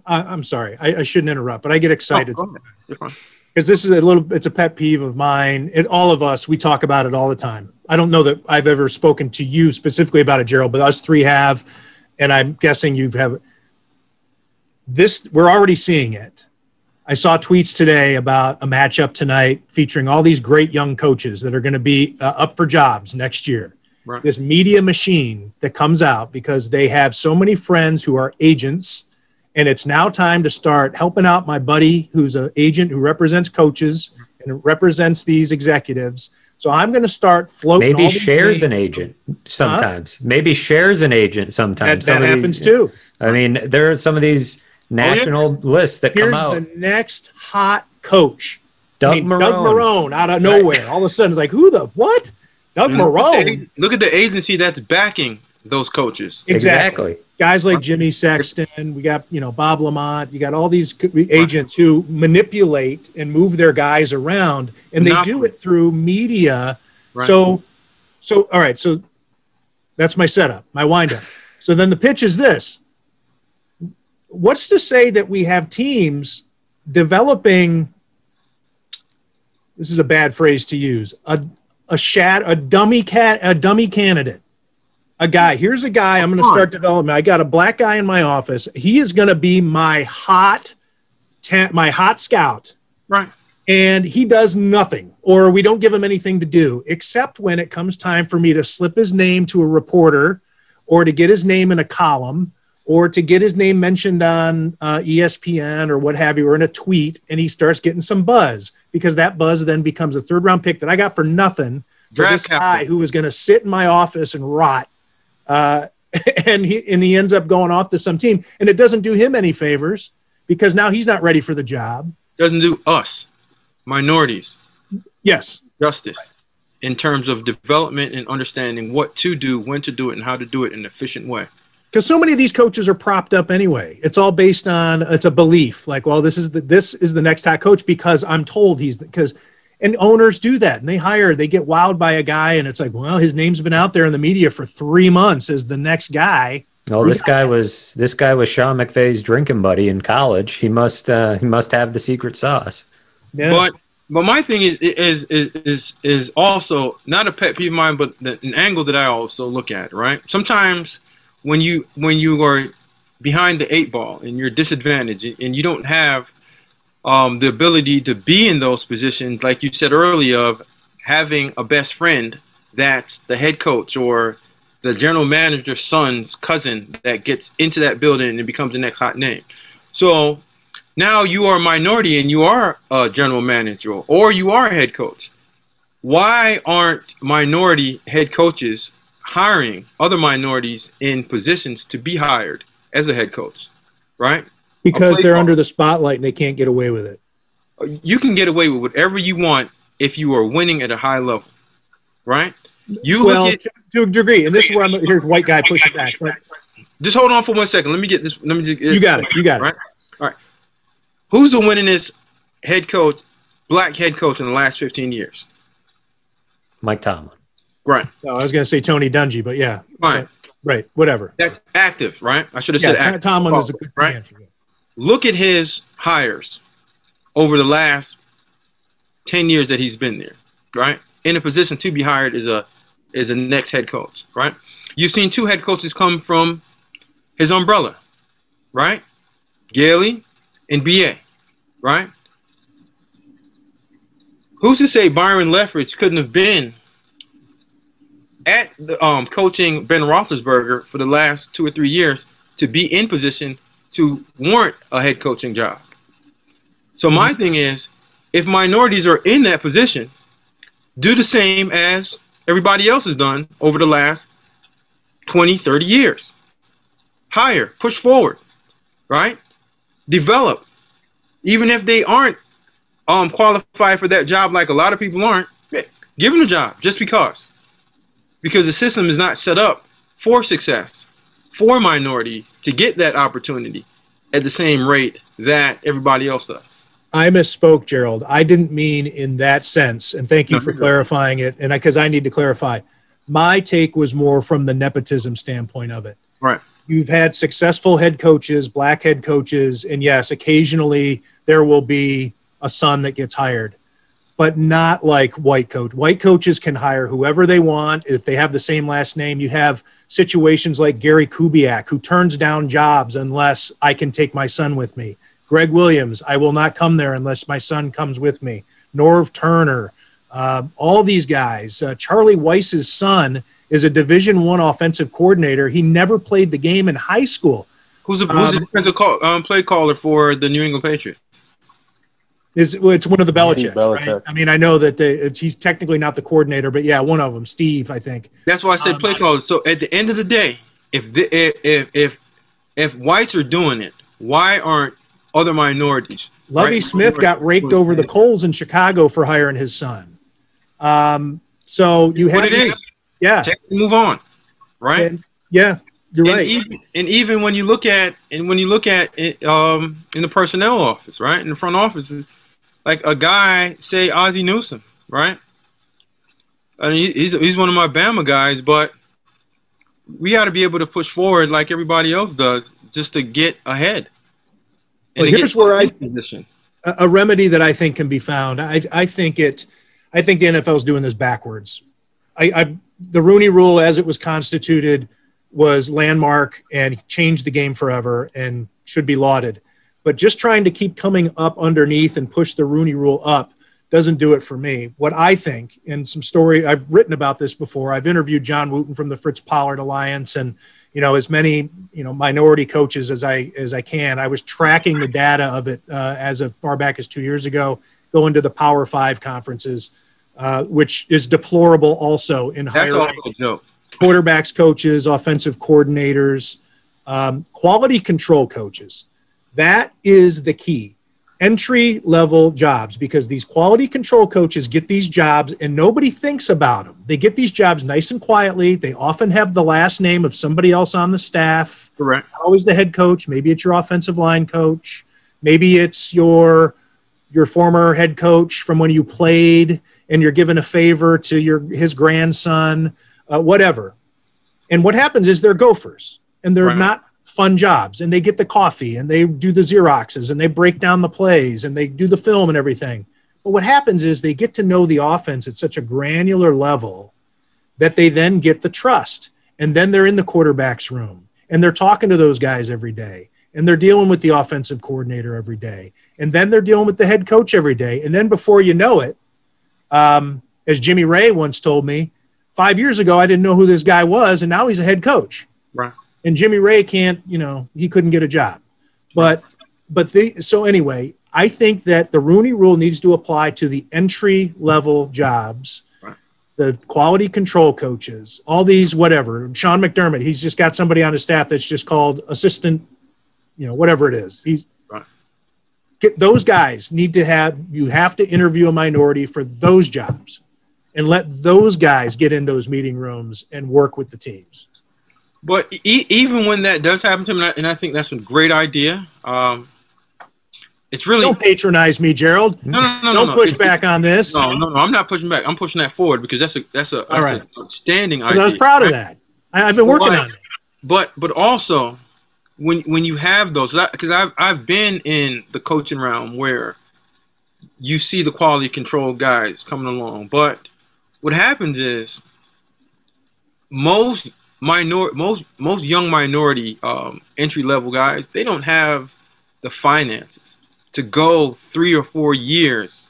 S1: I'm sorry, I shouldn't interrupt, but I get excited because this is it's a pet peeve of mine. All of us, we talk about it all the time. I don't know that I've ever spoken to you specifically about it, Gerald, but us three have, and I'm guessing you've have. This, we're already seeing it. I saw tweets today about a matchup tonight featuring all these great young coaches that are going to be up for jobs next year.
S2: Right.
S1: This media machine that comes out because they have so many friends who are agents, and it's now time to start helping out my buddy who's an agent who represents coaches and represents these executives. So I'm going to start floating.
S3: Maybe shares an agent sometimes. Maybe shares an agent sometimes.
S1: That happens too.
S3: I mean, there are some of these national lists that come out.
S1: Here's the next hot coach.
S3: Doug Marrone
S1: out of nowhere. Right. All of a sudden, it's like, who the what? Doug Marrone.
S2: Look at the agency that's backing those coaches.
S1: Exactly. Guys like Jimmy Sexton. We got, Bob Lamont. You got all these agents who manipulate and move their guys around, and they do it through media. Right. So all right. So that's my setup, my windup. So then the pitch is this. What's to say that we have teams developing, this is a bad phrase to use, a dummy candidate, a guy. Here's a guy I'm going to start developing. I got a black guy in my office. He is going to be my hot scout.
S2: Right.
S1: And he does nothing, or we don't give him anything to do, except when it comes time for me to slip his name to a reporter or to get his name in a column or to get his name mentioned on ESPN or what have you, or in a tweet, and he starts getting some buzz, because that buzz then becomes a third-round pick that I got for nothing for this guy who was going to sit in my office and rot, and he ends up going off to some team, and it doesn't do him any favors because now he's not ready for the job.
S2: Doesn't do us, minorities, justice in terms of development and understanding what to do, when to do it, and how to do it in an efficient way.
S1: Because so many of these coaches are propped up anyway. It's all based on, it's a belief. Like, well, this is the next hot coach because I'm told and owners do that. And they get wowed by a guy, and it's like, well, his name's been out there in the media for 3 months as the next guy.
S3: Oh, this guy was Sean McVay's drinking buddy in college. He must have the secret sauce.
S1: Yeah.
S2: But my thing is also not a pet peeve of mine, but an angle that I also look at, right? Sometimes when you are behind the 8 ball and you're disadvantaged and you don't have the ability to be in those positions, like you said earlier, of having a best friend that's the head coach or the general manager's son's cousin that gets into that building and becomes the next hot name. So now you are a minority and you are a general manager or you are a head coach. Why aren't minority head coaches hiring other minorities in positions to be hired as a head coach, right?
S1: Because they're under the spotlight and they can't get away with it.
S2: You can get away with whatever you want if you are winning at a high level, right? To
S1: a degree, and this is where here's white guy pushing back. But
S2: just hold on for 1 second. Let me get this.
S1: You got it.
S2: Right? All right. Who's the winningest head coach, black head coach in the last 15 years?
S3: Mike Tomlin.
S2: Right.
S1: No, I was going to say Tony Dungy, but yeah.
S2: Fine.
S1: Right. Whatever.
S2: That's active, right? I should have said active.
S1: Tomlin is a good answer.
S2: Look at his hires over the last 10 years that he's been there, right? In a position to be hired as a next head coach, right? You've seen 2 head coaches come from his umbrella, right? Gailey and BA, right? Who's to say Byron Leftwich couldn't have been at the, coaching Ben Roethlisberger for the last 2 or 3 years to be in position to warrant a head coaching job? So my thing is, if minorities are in that position, do the same as everybody else has done over the last 20, 30 years. Hire, push forward, right? Develop. Even if they aren't qualified for that job, like a lot of people aren't, give them a job just because. Because the system is not set up for success, for minority to get that opportunity at the same rate that everybody else does.
S1: I misspoke, Gerald. I didn't mean in that sense, and thank you for clarifying it. And because I need to clarify, my take was more from the nepotism standpoint of it.
S2: Right.
S1: You've had successful head coaches, black head coaches, and yes, occasionally there will be a son that gets hired, but not like white coach. White coaches can hire whoever they want if they have the same last name. You have situations like Gary Kubiak, who turns down jobs unless I can take my son with me. Greg Williams, I will not come there unless my son comes with me. Norv Turner, all these guys. Charlie Weiss's son is a Division I offensive coordinator. He never played the game in high school.
S2: Who's the defensive play caller for the New England Patriots?
S1: It's one of the Belichicks, right? I mean, I know that he's technically not the coordinator, but yeah, one of them, Steve, I think.
S2: That's why I said play caller. So at the end of the day, if whites are doing it, why aren't other minorities?
S1: Lovie Smith got raked over the coals in Chicago for hiring his son. So you have
S2: move on, right?
S1: And, yeah, you're right.
S2: Even when you look at it, in the personnel office, right, in the front offices, like a guy, say Ozzie Newsome, right? I mean, he's one of my Bama guys, but we got to be able to push forward like everybody else does, just to get ahead.
S1: Well, here's where a remedy that I think can be found. I think the NFL is doing this backwards. The Rooney Rule, as it was constituted, was landmark and changed the game forever and should be lauded. But just trying to keep coming up underneath and push the Rooney Rule up doesn't do it for me. What I think, and some story, I've written about this before. I've interviewed John Wooten from the Fritz Pollard Alliance, and as many minority coaches as I can. I was tracking the data of it as of far back as 2 years ago, going to the Power 5 conferences, which is deplorable also in hiring quarterbacks, coaches, offensive coordinators, quality control coaches. That is the key. Entry-level jobs, because these quality control coaches get these jobs and nobody thinks about them. They get these jobs nice and quietly. They often have the last name of somebody else on the staff.
S2: Correct.
S1: Not always the head coach. Maybe it's your offensive line coach. Maybe it's your former head coach from when you played and you're giving a favor to his grandson, whatever. And what happens is they're gophers and they're not fun jobs, and they get the coffee and they do the Xeroxes and they break down the plays and they do the film and everything. But what happens is they get to know the offense at such a granular level that they then get the trust. And then they're in the quarterback's room and they're talking to those guys every day. And they're dealing with the offensive coordinator every day. And then they're dealing with the head coach every day. And then before you know it, as Jimmy Ray once told me, 5 years ago, I didn't know who this guy was. And now he's a head coach.
S2: Right.
S1: And Jimmy Ray he couldn't get a job. So anyway, I think that the Rooney Rule needs to apply to the entry-level jobs, the quality control coaches, all these whatever. Sean McDermott, he's just got somebody on his staff that's just called assistant, whatever it is. Those guys you have to interview a minority for those jobs and let those guys get in those meeting rooms and work with the teams.
S2: But even when that does happen to me, and I think that's a great idea, it's really...
S1: Don't patronize me, Gerald.
S2: No.
S1: Don't push back on this.
S2: No, I'm not pushing back. I'm pushing that forward because that's an outstanding idea.
S1: I was proud of that. I've been working on it.
S2: But also, when you have those, because I've been in the coaching realm where you see the quality control guys coming along, but what happens is most young minority entry level guys, they don't have the finances to go 3 or 4 years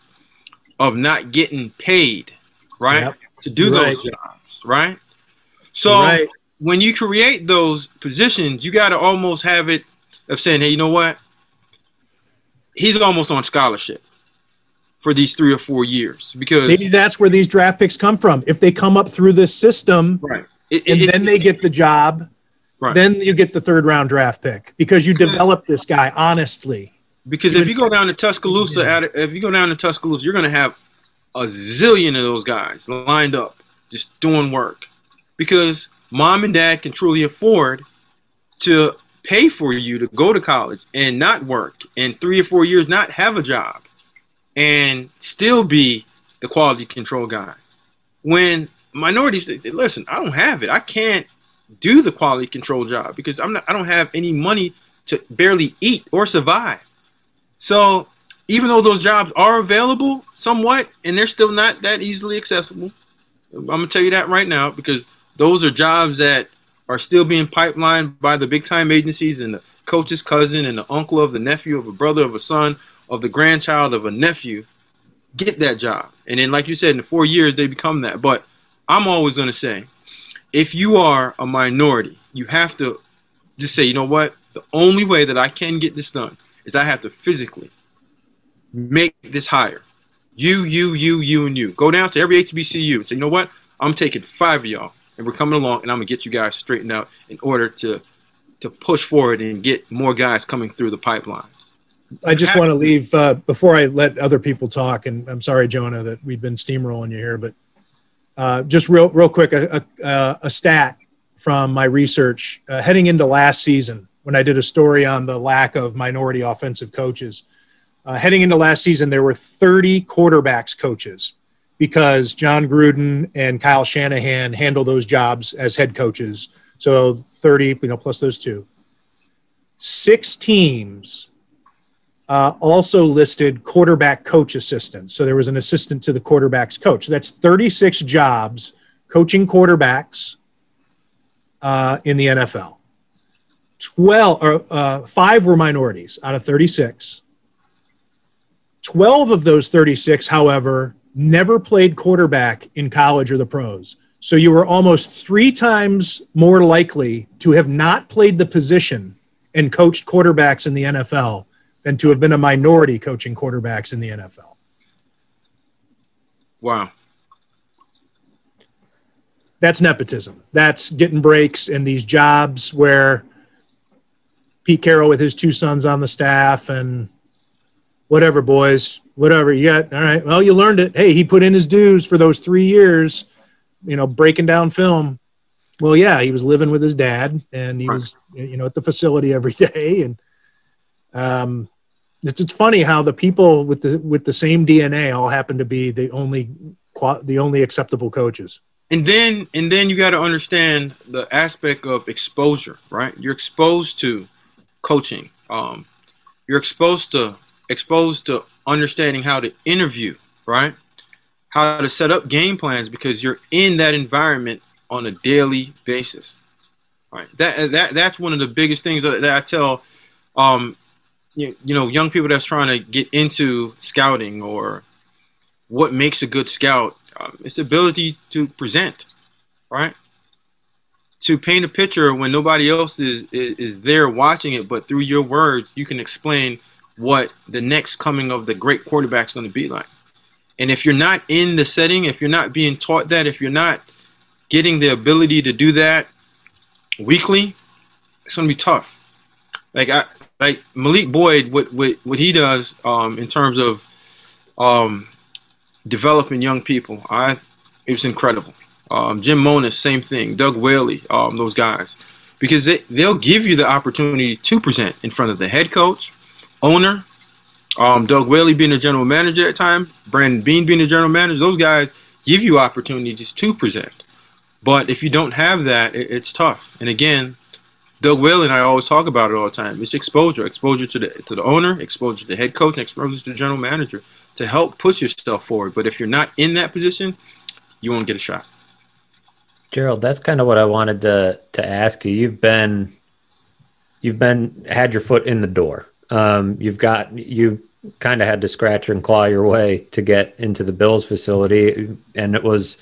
S2: of not getting paid, right? To do those jobs, right? So when you create those positions, you got to almost have it of saying, hey, you know what? He's almost on scholarship for these 3 or 4 years, because
S1: maybe that's where these draft picks come from. If they come up through this system, then they get the job. Right. Then you get the 3rd round draft pick because you develop this guy honestly.
S2: Because if you go down to Tuscaloosa, you're going to have a zillion of those guys lined up just doing work because mom and dad can truly afford to pay for you to go to college and not work and 3 or 4 years not have a job and still be the quality control guy. When minorities say, listen, I don't have it. I can't do the quality control job because I don't have any money to barely eat or survive. So even though those jobs are available somewhat and they're still not that easily accessible, I'm going to tell you that right now because those are jobs that are still being pipelined by the big-time agencies and the coach's cousin and the uncle of the nephew of a brother of a son of the grandchild of a nephew get that job. And then, like you said, in 4 years, they become that. But I'm always going to say, if you are a minority, you have to just say, you know what? The only way that I can get this done is I have to physically make this hire. You, and you. Go down to every HBCU and say, you know what? I'm taking 5 of y'all, and we're coming along, and I'm going to get you guys straightened out in order to push forward and get more guys coming through the pipelines.
S1: I just want to leave, before I let other people talk, and I'm sorry, Jonah, that we've been steamrolling you here, but just real quick, a stat from my research. Heading into last season, when I did a story on the lack of minority offensive coaches, heading into last season, there were 30 quarterbacks coaches because John Gruden and Kyle Shanahan handle those jobs as head coaches. So 30, plus those 2. 6 teams also listed quarterback coach assistants. So there was an assistant to the quarterback's coach. That's 36 jobs coaching quarterbacks in the NFL. 5 were minorities out of 36. 12 of those 36, however, never played quarterback in college or the pros. So you were almost 3 times more likely to have not played the position and coached quarterbacks in the NFL than to have been a minority coaching quarterbacks in the NFL.
S2: Wow.
S1: That's nepotism. That's getting breaks in these jobs where Pete Carroll with his 2 sons on the staff and whatever, boys, whatever you got. All right. Well, you learned it. Hey, he put in his dues for those 3 years, breaking down film. Well, yeah, he was living with his dad and he was, at the facility every day. And it's funny how the people with the same DNA all happen to be the only acceptable coaches.
S2: And then you got to understand the aspect of exposure, right? You're exposed to coaching. You're exposed to understanding how to interview, right? How to set up game plans because you're in that environment on a daily basis, right? That's one of the biggest things that I tell, young people that's trying to get into scouting or what makes a good scout. It's the ability to present, right? To paint a picture when nobody else is there watching it, but through your words, you can explain what the next coming of the great quarterback is going to be like. And if you're not in the setting, if you're not being taught that, if you're not getting the ability to do that weekly, it's going to be tough. Like Malik Boyd, what he does in terms of developing young people, it was incredible. Jim Monis, same thing. Doug Whaley, those guys, because they'll give you the opportunity to present in front of the head coach, owner, Doug Whaley being the general manager at the time, Brandon Beane being the general manager. Those guys give you opportunities to present. But if you don't have that, it's tough. And again, Doug Whaley and I always talk about it all the time. It's exposure to the owner, exposure to the head coach, and exposure to the general manager to help push yourself forward. But if you're not in that position, you won't get a shot.
S3: Gerald, that's kind of what I wanted to ask you. You've had your foot in the door. You kind of had to scratch and claw your way to get into the Bills facility, and it was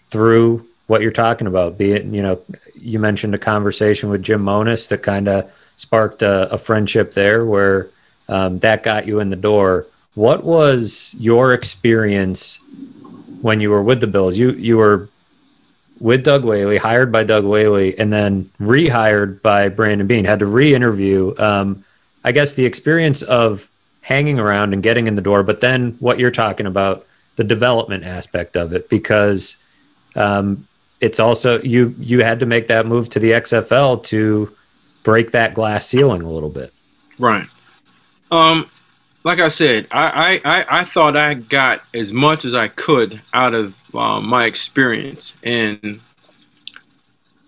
S3: through what you're talking about. Be it, you mentioned a conversation with Jim Monis that kind of sparked a friendship there, where that got you in the door. What was your experience when you were with the Bills? You were with Doug Whaley, hired by Doug Whaley, and then rehired by Brandon Beane, had to re-interview. I guess the experience of hanging around and getting in the door, but then what you're talking about, the development aspect of it, because it's also you had to make that move to the XFL to break that glass ceiling a little bit.
S2: Right. Like I said, I thought I got as much as I could out of my experience, and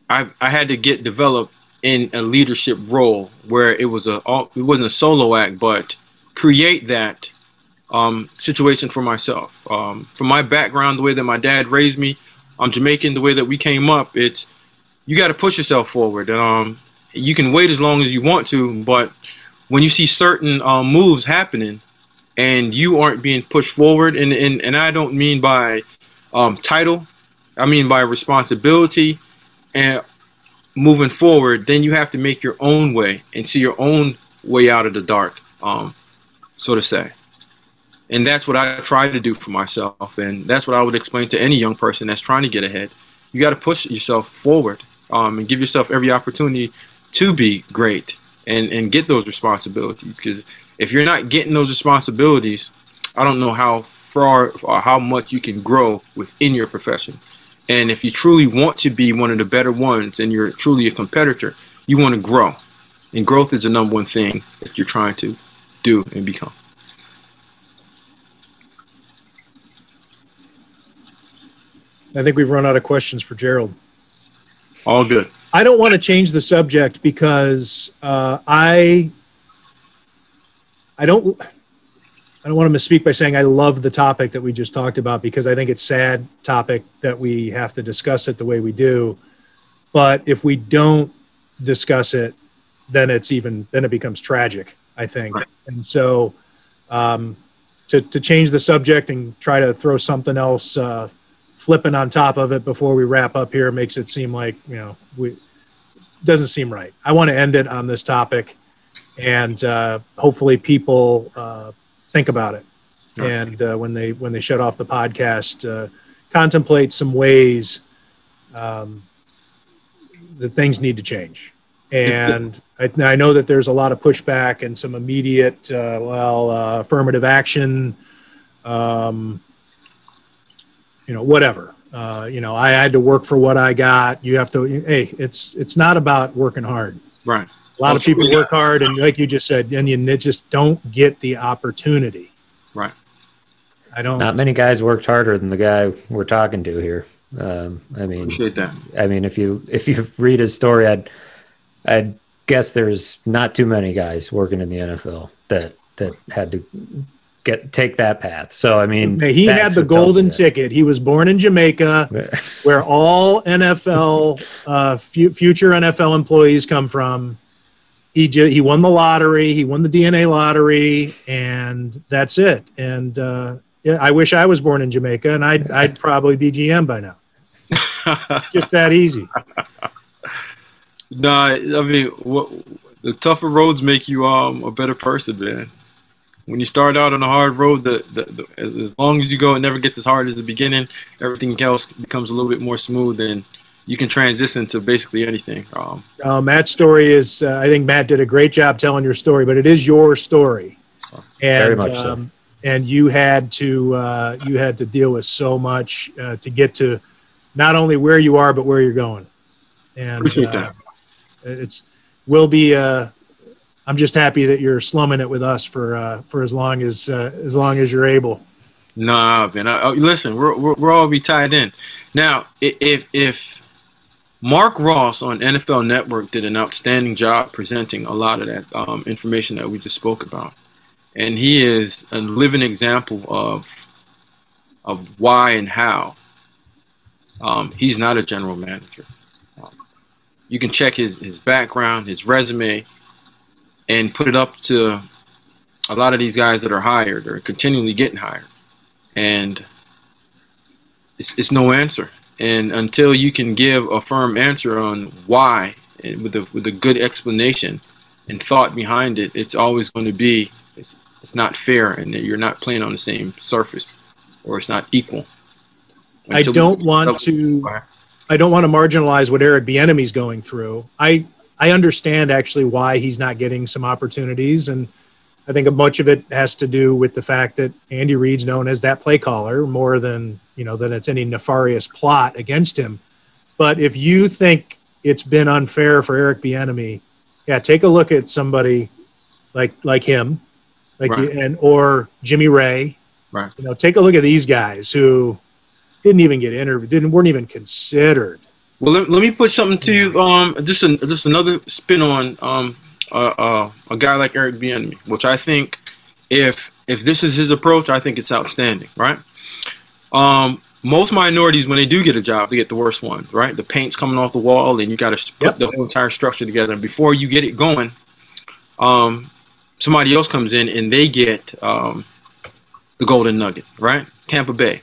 S2: I had to get developed in a leadership role where it wasn't a solo act, but create that situation for myself. From my background, the way that my dad raised me, I'm Jamaican. The way that we came up, it's you got to push yourself forward. You can wait as long as you want to, but when you see certain moves happening and you aren't being pushed forward, and I don't mean by title, I mean by responsibility and moving forward, then you have to make your own way and see your own way out of the dark, so to say. And that's what I try to do for myself, and that's what I would explain to any young person that's trying to get ahead. You got to push yourself forward and give yourself every opportunity to be great and get those responsibilities, because if you're not getting those responsibilities, I don't know how far or how much you can grow within your profession. And if you truly want to be one of the better ones and you're truly a competitor, you want to grow. And growth is the number one thing that you're trying to do and become.
S1: I think we've run out of questions for Gerald.
S2: All good.
S1: I don't want to change the subject because I don't want to misspeak by saying I love the topic that we just talked about, because I think it's a sad topic that we have to discuss it the way we do. But if we don't discuss it, then it becomes tragic, I think. Right. And so to change the subject and try to throw something else flipping on top of it before we wrap up here makes it seem like, doesn't seem right. I want to end it on this topic, and hopefully people think about it. Okay. And when they shut off the podcast, contemplate some ways that things need to change. And I know that there's a lot of pushback and some immediate, affirmative action, whatever. I had to work for what I got. You have to, hey, it's not about working hard.
S2: Right.
S1: A lot of people work hard, and like you just said, and you just don't get the opportunity.
S2: Right.
S3: Not many guys worked harder than the guy we're talking to here.
S2: Appreciate that.
S3: I mean, if you read his story, I'd guess there's not too many guys working in the NFL that had to take that path. So, I mean,
S1: he had the golden ticket. He was born in Jamaica, where all NFL, future NFL employees come from. He won the lottery. He won the DNA lottery, and that's it. And I wish I was born in Jamaica, and I'd probably be GM by now. Just that easy.
S2: No, I mean, the tougher roads make you a better person, man. When you start out on a hard road, as long as you go, it never gets as hard as the beginning. Everything else becomes a little bit more smooth, and you can transition to basically anything.
S1: Matt's story is, I think Matt did a great job telling your story, but it is your story, and
S3: very much so.
S1: And you had to deal with so much to get to not only where you are but where you're going. And
S2: appreciate that.
S1: I'm just happy that you're slumming it with us for as long as you're able.
S2: Nah, man. Listen, we're all be tied in. Now, if Mark Ross on NFL Network did an outstanding job presenting a lot of that information that we just spoke about, and he is a living example of why and how he's not a general manager. You can check his background, his resume, and put it up to a lot of these guys that are hired or continually getting hired. And it's no answer. And until you can give a firm answer on why, and with a good explanation and thought behind it, it's always going to be, it's not fair, and you're not playing on the same surface, or it's not equal.
S1: I don't want to I don't want to marginalize what Eric Bieniemy's going through. I understand actually why he's not getting some opportunities, and I think much of it has to do with the fact that Andy Reid's known as that play caller more than than it's any nefarious plot against him. But if you think it's been unfair for Eric Bieniemy, yeah, take a look at somebody like him,
S2: Right.
S1: or Jimmy Ray.
S2: Right.
S1: Take a look at these guys who didn't even get interviewed, weren't even considered.
S2: Well, let me put something to you. Just another spin on a guy like Eric Bieniemy, which I think, if this is his approach, I think it's outstanding. Right. Most minorities, when they do get a job, they get the worst ones. Right. The paint's coming off the wall, and you got to put the whole entire structure together. And before you get it going, somebody else comes in and they get the golden nugget. Right. Tampa Bay,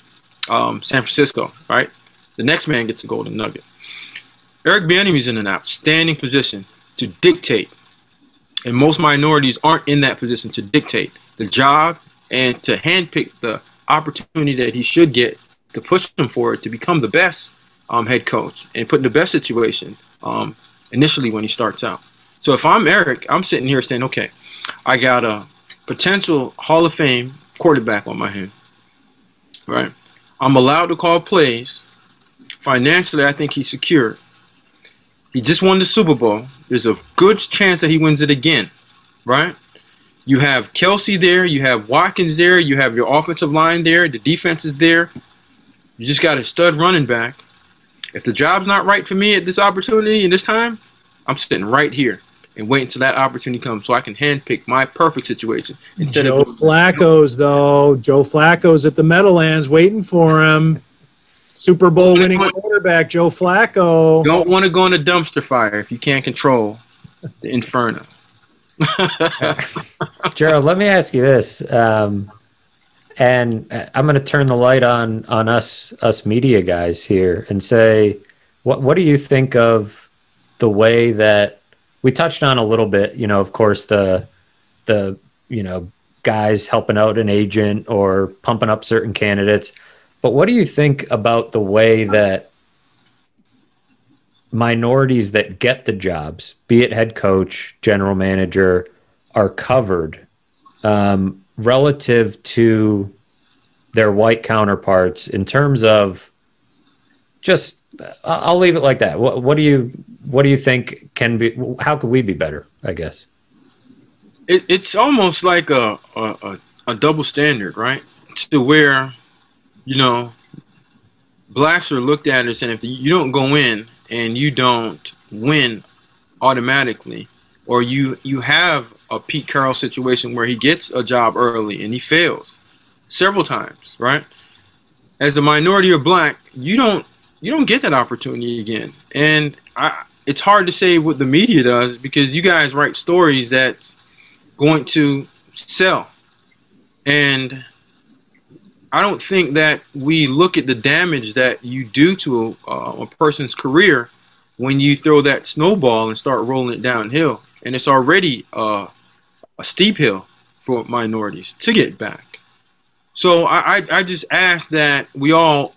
S2: San Francisco. Right. The next man gets a golden nugget. Eric Bieniemy is in an outstanding position to dictate, and most minorities aren't in that position to dictate the job and to handpick the opportunity that he should get to push him forward to become the best head coach and put in the best situation initially when he starts out. So if I'm Eric, I'm sitting here saying, okay, I got a potential Hall of Fame quarterback on my hand, right? I'm allowed to call plays. Financially, I think he's secure. He just won the Super Bowl. There's a good chance that he wins it again, right? You have Kelsey there. You have Watkins there. You have your offensive line there. The defense is there. You just got a stud running back. If the job's not right for me at this opportunity and this time, I'm sitting right here and waiting until that opportunity comes so I can handpick my perfect situation. Instead
S1: Joe Flacco's, though. Joe Flacco's at the Meadowlands waiting for him. Super Bowl winning quarterback, Joe Flacco.
S2: Don't want to go in a dumpster fire if you can't control the inferno.
S3: Gerald, let me ask you this, and I'm going to turn the light on us media guys here and say, what do you think of the way that we touched on a little bit? Of course, the guys helping out an agent or pumping up certain candidates. But what do you think about the way that minorities that get the jobs, be it head coach, general manager, are covered relative to their white counterparts in terms of just, I'll leave it like that. What do you think can be, how could we be better, I guess?
S2: It's almost like a double standard, right? To where, blacks are looked at as saying, if you don't go in and you don't win automatically, or you have a Pete Carroll situation where he gets a job early and he fails several times, right? As a minority or black, you don't get that opportunity again. And it's hard to say what the media does, because you guys write stories that's going to sell. And I don't think that we look at the damage that you do to a person's career when you throw that snowball and start rolling it downhill. And it's already a steep hill for minorities to get back. So I just ask that we all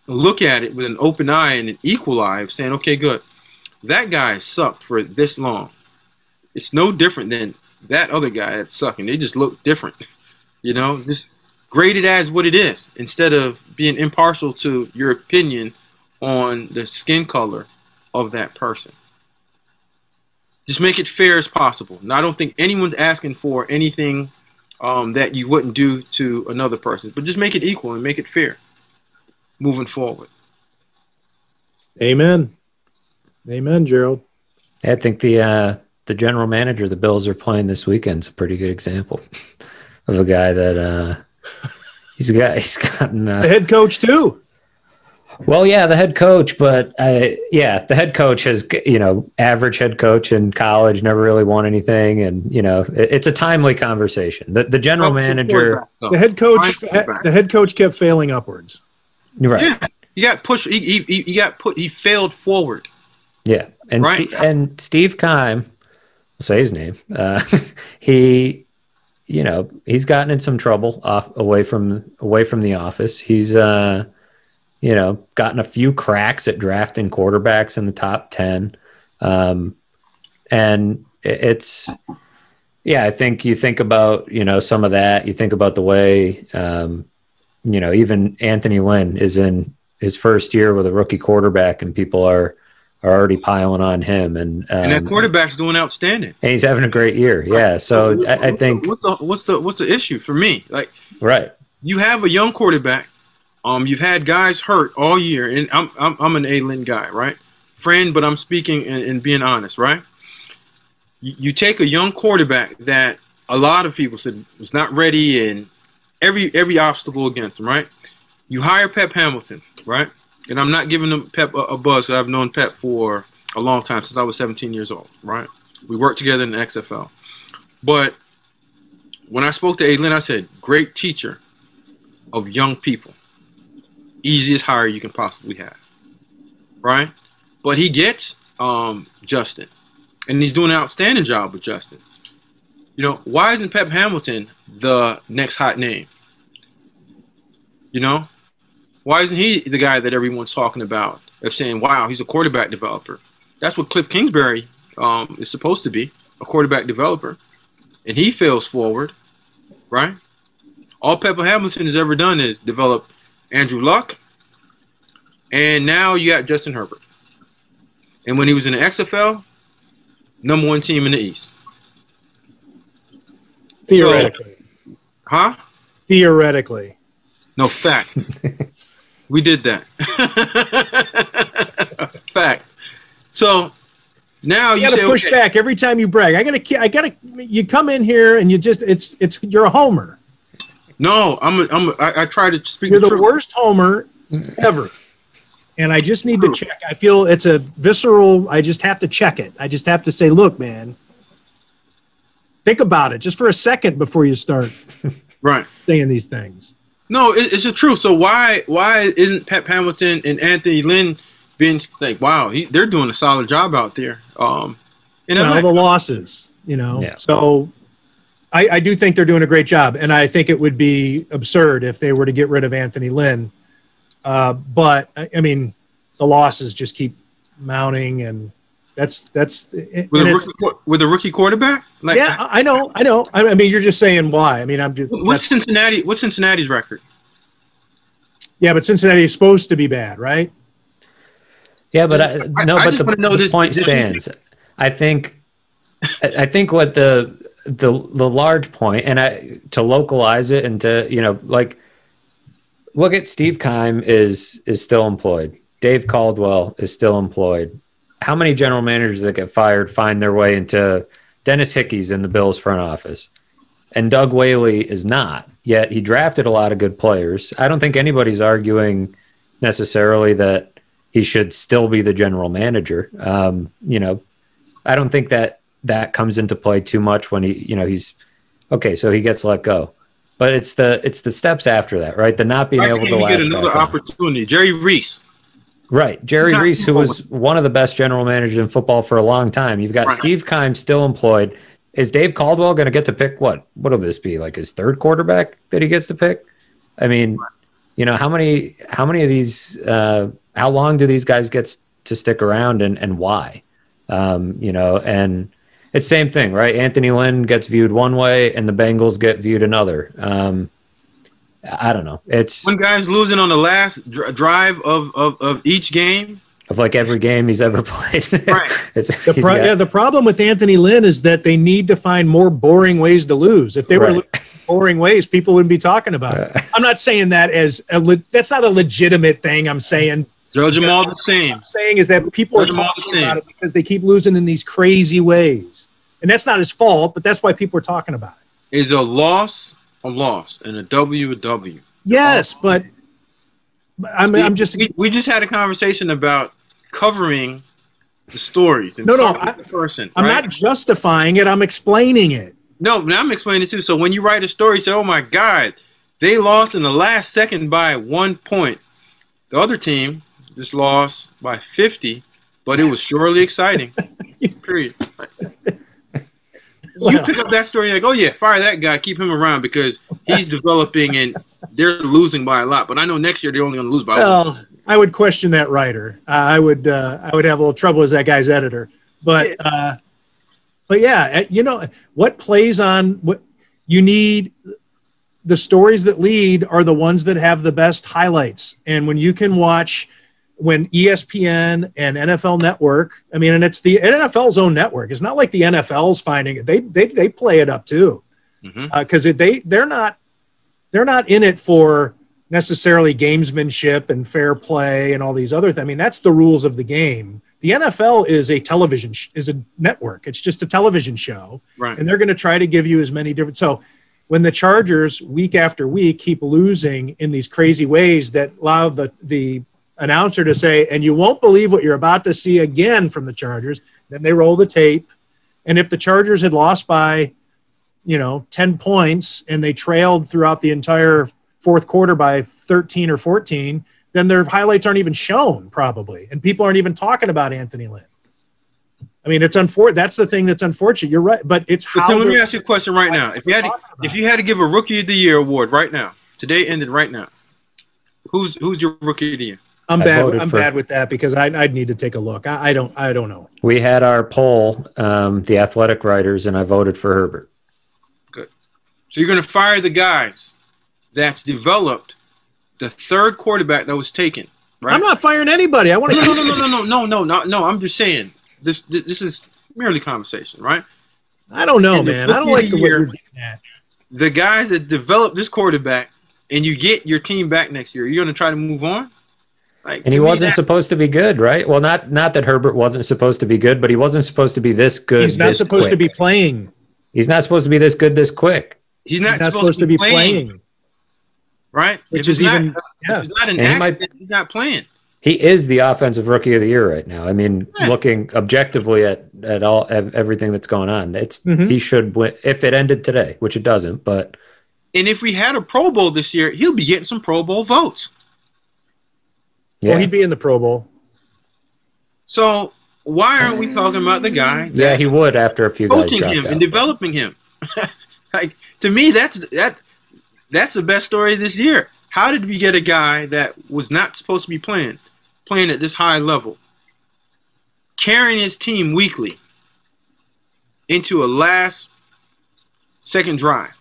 S2: look at it with an open eye and an equal eye of saying, okay, good. That guy sucked for this long. It's no different than that other guy that's sucking. They just look different. Just grade it as what it is, instead of being impartial to your opinion on the skin color of that person. Just make it fair as possible. Now, I don't think anyone's asking for anything that you wouldn't do to another person, but just make it equal and make it fair moving forward.
S1: Amen. Amen, Gerald.
S3: I think the general manager the Bills are playing this weekend is a pretty good example of a guy that he's gotten
S1: the head coach too.
S3: Well, yeah, the head coach, but the head coach has, average head coach in college, never really won anything, and it's a timely conversation. The general manager,
S1: the head coach kept failing upwards.
S3: Right?
S2: Yeah, he got pushed. He failed forward.
S3: Yeah, and
S2: right?
S3: and Steve Keim, I'll say his name. He's gotten in some trouble away from the office. He's gotten a few cracks at drafting quarterbacks in the top 10. And it's, I think you think about, some of that. You think about the way, even Anthony Lynn is in his first year with a rookie quarterback, and people are already piling on him. And
S2: that quarterback's doing outstanding.
S3: And he's having a great year. Yeah. So I think
S2: what's the issue for me? Like,
S3: right.
S2: You have a young quarterback. You've had guys hurt all year, and I'm an A-Lin guy, right? Friend, but I'm speaking and being honest, right? You take a young quarterback that a lot of people said was not ready, and every obstacle against him, right? You hire Pep Hamilton, right? And I'm not giving him Pep a buzz. I've known Pep for a long time, since I was 17 years old, right? We worked together in the XFL. But when I spoke to A-Lin, I said, great teacher of young people. Easiest hire you can possibly have, right? But he gets Justin, and he's doing an outstanding job with Justin. Why isn't Pep Hamilton the next hot name? Why isn't he the guy that everyone's talking about, of saying, wow, he's a quarterback developer? That's what Cliff Kingsbury is supposed to be, a quarterback developer. And he fails forward, right? All Pep Hamilton has ever done is develop Andrew Luck, and now you got Justin Herbert. And when he was in the XFL, #1 team in the East.
S1: Theoretically.
S2: Huh?
S1: Theoretically.
S2: No, fact. We did that. Fact. So now you
S1: gotta push back every time you brag. I gotta. You come in here and you're a homer.
S2: No, I try to speak.
S1: You're the worst homer ever, and I just need to check. I feel it's a visceral. I just have to check it. I just have to say, look, man, think about it just for a second before you start saying these things.
S2: No, it's the truth. So why isn't Pep Hamilton and Anthony Lynn being like, wow, they're doing a solid job out there? The
S1: losses, So I do think they're doing a great job, and I think it would be absurd if they were to get rid of Anthony Lynn. But I mean, the losses just keep mounting, and that's
S2: with a rookie quarterback. Like,
S1: yeah, I know. I mean, you're just saying why. I mean,
S2: what's Cincinnati's record?
S1: Yeah, but Cincinnati is supposed to be bad, right?
S3: Yeah, but the point stands. I think what the large point, and to localize it and to look at Steve Keim is still employed. Dave Caldwell is still employed. How many general managers that get fired find their way into Dennis Hickey's in the Bills front office? And Doug Whaley is not, yet he drafted a lot of good players. I don't think anybody's arguing necessarily that he should still be the general manager. I don't think that comes into play too much when he's okay. So he gets let go, but it's the steps after that, right? The not being able to
S2: get another opportunity. Jerry Reese.
S3: Right. Jerry Reese, who was one of the best general managers in football for a long time. You've got Steve Keim still employed. Is Dave Caldwell going to get to pick what will this be, like his third quarterback that he gets to pick? I mean, how many of these, how long do these guys get to stick around and why? And it's same thing, right? Anthony Lynn gets viewed one way and the Bengals get viewed another. I don't know. It's
S2: one guy's losing on the last drive of each game.
S3: Of like every game he's ever played.
S2: Right.
S1: The problem with Anthony Lynn is that they need to find more boring ways to lose. If they were losing boring ways, people wouldn't be talking about it. I'm not saying that as that's not a legitimate thing. I'm saying
S2: judge them all the same.
S1: What I'm saying is that people are talking about it because they keep losing in these crazy ways, and that's not his fault. But that's why people are talking about it.
S2: Is a loss and a W a W?
S1: Yes, but I'm just.
S2: We just had a conversation about covering the stories. And
S1: I'm not justifying it. I'm explaining it.
S2: No, but I'm explaining it too. So when you write a story, you say, "Oh my God, they lost in the last second by 1 point." The other team just lost by 50, but it was surely exciting. Period. You pick up that story and like, oh yeah, fire that guy, keep him around because he's developing and they're losing by a lot. But I know next year they're only going to lose by a lot.
S1: I would question that writer. I would have a little trouble as that guy's editor. But yeah, you know, what plays on what you need. The stories that lead are the ones that have the best highlights. And when you can watch, when ESPN and NFL Network, I mean, and it's the NFL's own network. It's not like the NFL's finding it. They play it up too, because they're not in it for necessarily gamesmanship and fair play and all these other things. I mean, that's the rules of the game. The NFL is a television is a network. It's just a television show,
S2: right?
S1: And they're going to try to give you as many different. So when the Chargers week after week keep losing in these crazy ways that allow the announcer to say, and you won't believe what you're about to see again from the Chargers, then they roll the tape. And if the Chargers had lost by, 10 points and they trailed throughout the entire fourth quarter by 13 or 14, then their highlights aren't even shown probably. And people aren't even talking about Anthony Lynn. I mean, it's unfortunate. That's the thing that's unfortunate. You're right, but it's how.
S2: So let me ask you a question right now. If you had to give a Rookie of the Year award right now, today ended right now, who's your Rookie of the Year?
S1: I'm bad with that because I'd need to take a look. I don't know.
S3: We had our poll, the Athletic writers, and I voted for Herbert.
S2: Good. So you're going to fire the guys that's developed the third quarterback that was taken, right?
S1: I'm not firing anybody. I want to.
S2: No. I'm just saying. This is merely conversation, right?
S1: I don't know, man. I don't like the way you're getting at.
S2: The guys that developed this quarterback, and you get your team back next year, you're going to try to move on?
S3: And he wasn't supposed to be good, right? Well, not that Herbert wasn't supposed to be good, but he wasn't supposed to be this good.
S1: He's not supposed to be playing.
S3: He's not supposed to be this good this quick.
S2: He's not supposed to be playing. Right?
S1: Which is even
S2: if he's not an accident, he's not playing.
S3: He is the offensive rookie of the year right now. I mean, looking objectively at everything that's going on, he should win if it ended today, which it doesn't. But
S2: if we had a Pro Bowl this year, he'll be getting some Pro Bowl votes.
S3: Yeah.
S1: Well, he'd be in the Pro Bowl.
S2: So why aren't we talking about the guy?
S3: Yeah, he would after a few guys
S2: coaching him and developing him. Like, to me, that's the best story this year. How did we get a guy that was not supposed to be playing at this high level, carrying his team weekly into a last-second drive?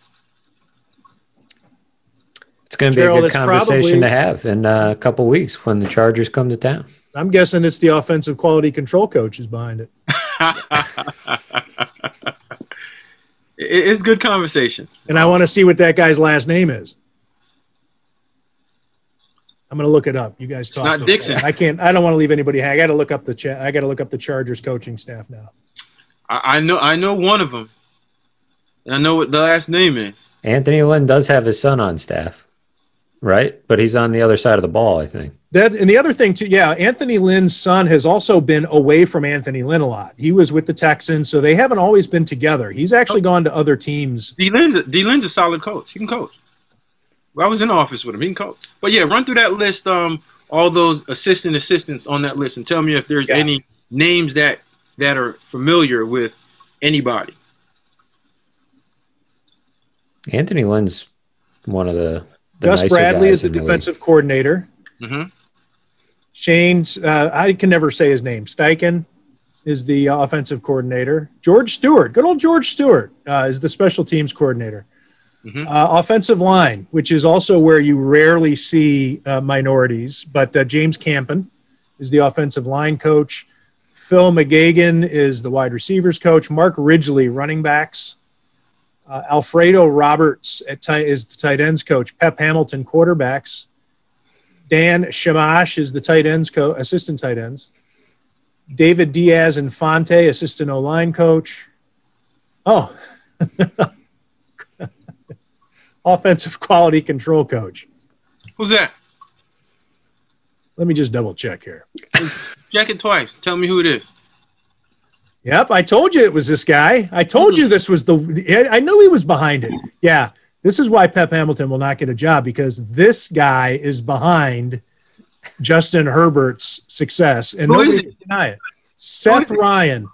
S3: It's going to be a good conversation to have in a couple weeks when the Chargers come to town.
S1: I'm guessing it's the offensive quality control coaches behind it.
S2: It's good conversation.
S1: And I want to see what that guy's last name is. I'm going to look it up. You guys talk.
S2: It's not Dixon.
S1: I don't want to leave anybody hang. I got to look up the Chargers coaching staff now.
S2: I know one of them. And I know what the last name is.
S3: Anthony Lynn does have his son on staff, right? But he's on the other side of the ball, I think.
S1: And the other thing too, Anthony Lynn's son has also been away from Anthony Lynn a lot. He was with the Texans, so they haven't always been together. He's actually gone to other teams.
S2: D. Lynn's a solid coach. He can coach. I was in the office with him. He can coach. But yeah, run through that list, all those assistants on that list, and tell me if there's any names that are familiar with anybody.
S3: Anthony Lynn's one of the
S1: Gus Bradley is the defensive coordinator.
S2: Mm-hmm.
S1: Shane's, I can never say his name. Steichen is the offensive coordinator. George Stewart, good old George Stewart, is the special teams coordinator.
S2: Mm-hmm.
S1: Offensive line, which is also where you rarely see minorities, but James Campen is the offensive line coach. Phil McGagan is the wide receivers coach. Mark Ridgely, running backs. Alfredo Roberts is the tight ends coach. Pep Hamilton, quarterbacks. Dan Shamash is the tight ends assistant tight ends. David Diaz Infante, assistant O-line coach. Oh, offensive quality control coach.
S2: Who's that?
S1: Let me just double check here.
S2: Check it twice. Tell me who it is.
S1: Yep, I told you it was this guy. I told you this was I knew he was behind it. Yeah, this is why Pep Hamilton will not get a job, because this guy is behind Justin Herbert's success, and nobody can deny it. Seth Ryan,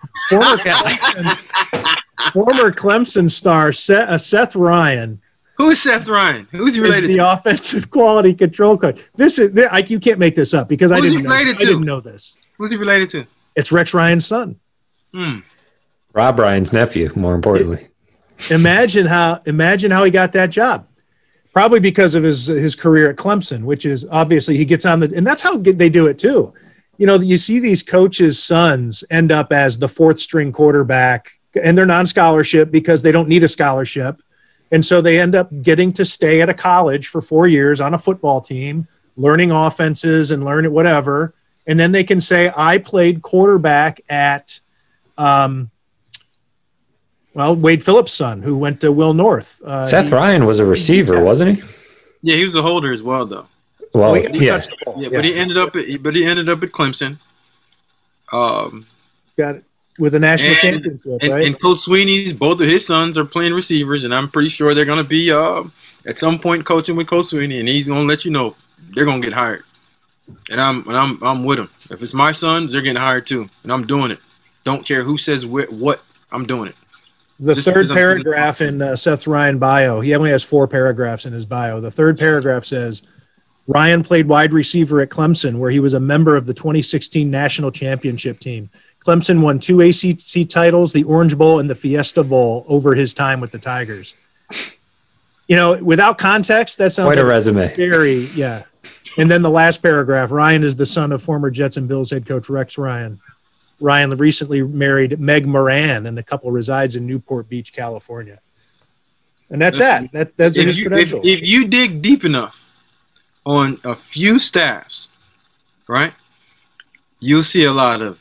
S1: former Clemson star Seth Ryan.
S2: Who is Seth Ryan? Who's he related
S1: the
S2: to?
S1: offensive quality control coach. You can't make this up because I didn't know this.
S2: Who's he related to?
S1: It's Rex Ryan's son.
S3: Rob Ryan's nephew, more importantly.
S1: Imagine how he got that job. Probably because of his career at Clemson, which is obviously he gets on and that's how they do it too. You know, you see these coaches' sons end up as the fourth string quarterback, and they're non-scholarship because they don't need a scholarship. And so they end up getting to stay at a college for 4 years on a football team, learning offenses and learning whatever. And then they can say, I played quarterback at, Wade Phillips' son, who went to Will North.
S3: Seth Ryan was a receiver, wasn't he?
S2: Yeah, he was a holder as well, though.
S3: Well,
S1: he touched the ball.
S2: But he ended up at Clemson.
S1: Got it. With a national championship, right?
S2: And Coach Sweeney's, both of his sons are playing receivers, and I'm pretty sure they're going to be at some point coaching with Coach Sweeney, and he's going to let you know they're going to get hired. And I'm with him. If it's my sons, they're getting hired too, and I'm doing it. Don't care who says what, I'm doing it.
S1: The third paragraph in Seth Ryan bio, he only has 4 paragraphs in his bio. The third paragraph says, Ryan played wide receiver at Clemson, where he was a member of the 2016 national championship team. Clemson won 2 ACC titles, the Orange Bowl and the Fiesta Bowl, over his time with the Tigers. You know, without context, that sounds
S3: quite a resume.
S1: Very, yeah. And then the last paragraph, Ryan is the son of former Jets and Bills head coach Rex Ryan. Ryan recently married Meg Moran, and the couple resides in Newport Beach, California. And that's it. That's his credentials.
S2: If you dig deep enough on a few staffs, right, you'll see a lot of.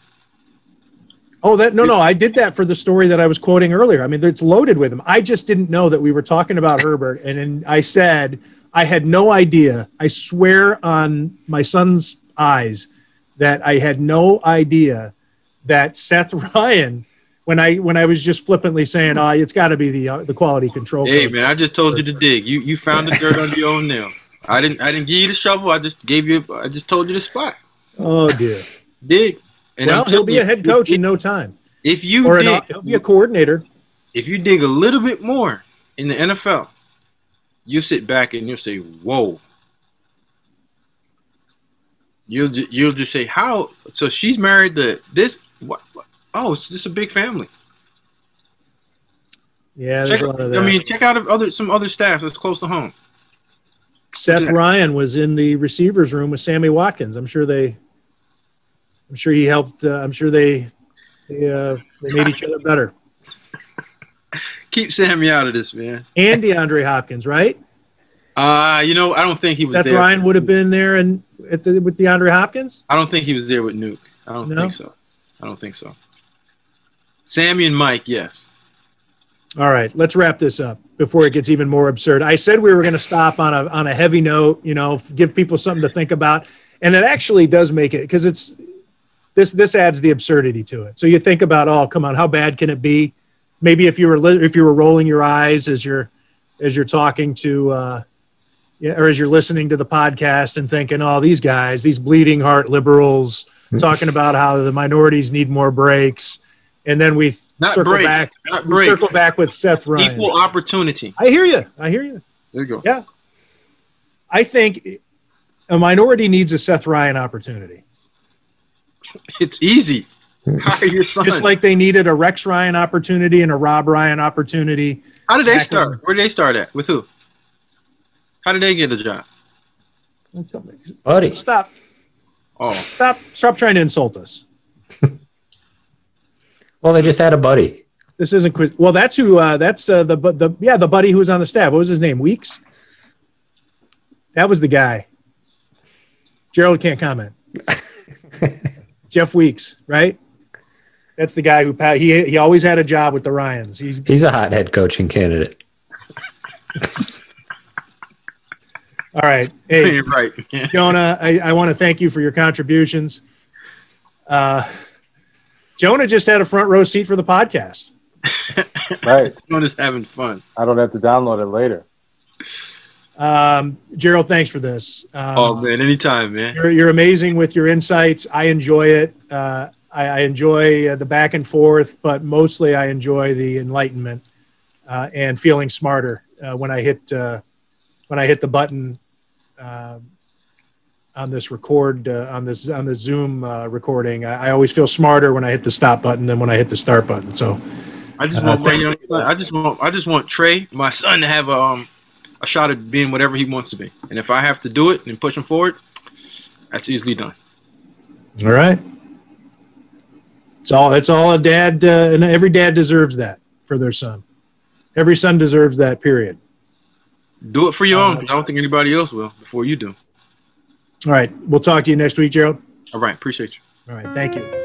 S1: I did that for the story that I was quoting earlier. I mean, it's loaded with them. I just didn't know that we were talking about Herbert, and then I said I had no idea. I swear on my son's eyes that I had no idea that Seth Ryan, when I was just flippantly saying, it's got to be the quality control.
S2: Hey man, I just told you to dig. You found the dirt under your own nails. I didn't give you the shovel. I just told you the spot.
S1: Oh dear.
S2: Dig. And
S1: he'll be a head coach in no time.
S2: He'll
S1: be a coordinator.
S2: If you dig a little bit more in the NFL, you sit back and you'll say, "Whoa." You'll just say, "How?" So she's married to this. What? Oh, it's just a big family.
S1: Yeah, there's a lot of that.
S2: I mean, check out some other staff that's close to home.
S1: Seth Ryan was in the receivers room with Sammy Watkins. I'm sure he helped. I'm sure they made each other better.
S2: Keep Sammy out of this, man.
S1: And DeAndre Hopkins, right?
S2: I don't think he was there.
S1: Seth Ryan would have been there with DeAndre Hopkins?
S2: I don't think he was there with Nuke. I don't think so. Sammy and Mike, yes.
S1: All right, let's wrap this up before it gets even more absurd. I said we were going to stop on a heavy note, give people something to think about, and it actually does make it, because this adds the absurdity to it. So you think about, come on, how bad can it be? Maybe if you were rolling your eyes as you're talking to, or as you're listening to the podcast and thinking, these guys, these bleeding heart liberals, talking about how the minorities need more breaks, and then we circle back with Seth Ryan.
S2: Equal opportunity.
S1: I hear you.
S2: There you go.
S1: Yeah. I think a minority needs a Seth Ryan opportunity.
S2: It's easy. Hire your son.
S1: Just like they needed a Rex Ryan opportunity and a Rob Ryan opportunity.
S2: How did they start? Where did they start at? With who? How did they get the job?
S3: Buddy.
S1: Stop.
S2: Oh.
S1: Stop trying to insult us.
S3: Well, they just had a buddy.
S1: This isn't quiz. Well, that's who. That's the buddy who was on the staff. What was his name? Weeks. That was the guy. Gerald can't comment. Jeff Weeks, right? That's the guy who he always had a job with the Ryans.
S3: He's a hot head coaching candidate.
S1: All right. Hey,
S2: you're right.
S1: Jonah, I want to thank you for your contributions. Jonah just had a front row seat for the podcast.
S4: Right.
S2: Jonah's having fun.
S4: I don't have to download it later.
S1: Gerald, thanks for this.
S2: Man, anytime, man.
S1: You're amazing with your insights. I enjoy it. I enjoy the back and forth, but mostly I enjoy the enlightenment. and feeling smarter when I hit the button on this record on the Zoom recording. I always feel smarter when I hit the stop button than when I hit the start button. So
S2: I just want I just want Trey, my son, to have a shot at being whatever he wants to be. And if I have to do it and push him forward, that's easily done.
S1: All right. It's all a dad, and every dad deserves that for their son. Every son deserves that, period.
S2: Do it for your own. I don't think anybody else will before you do.
S1: All right. We'll talk to you next week, Gerald.
S2: All right. Appreciate you.
S1: All right. Thank you.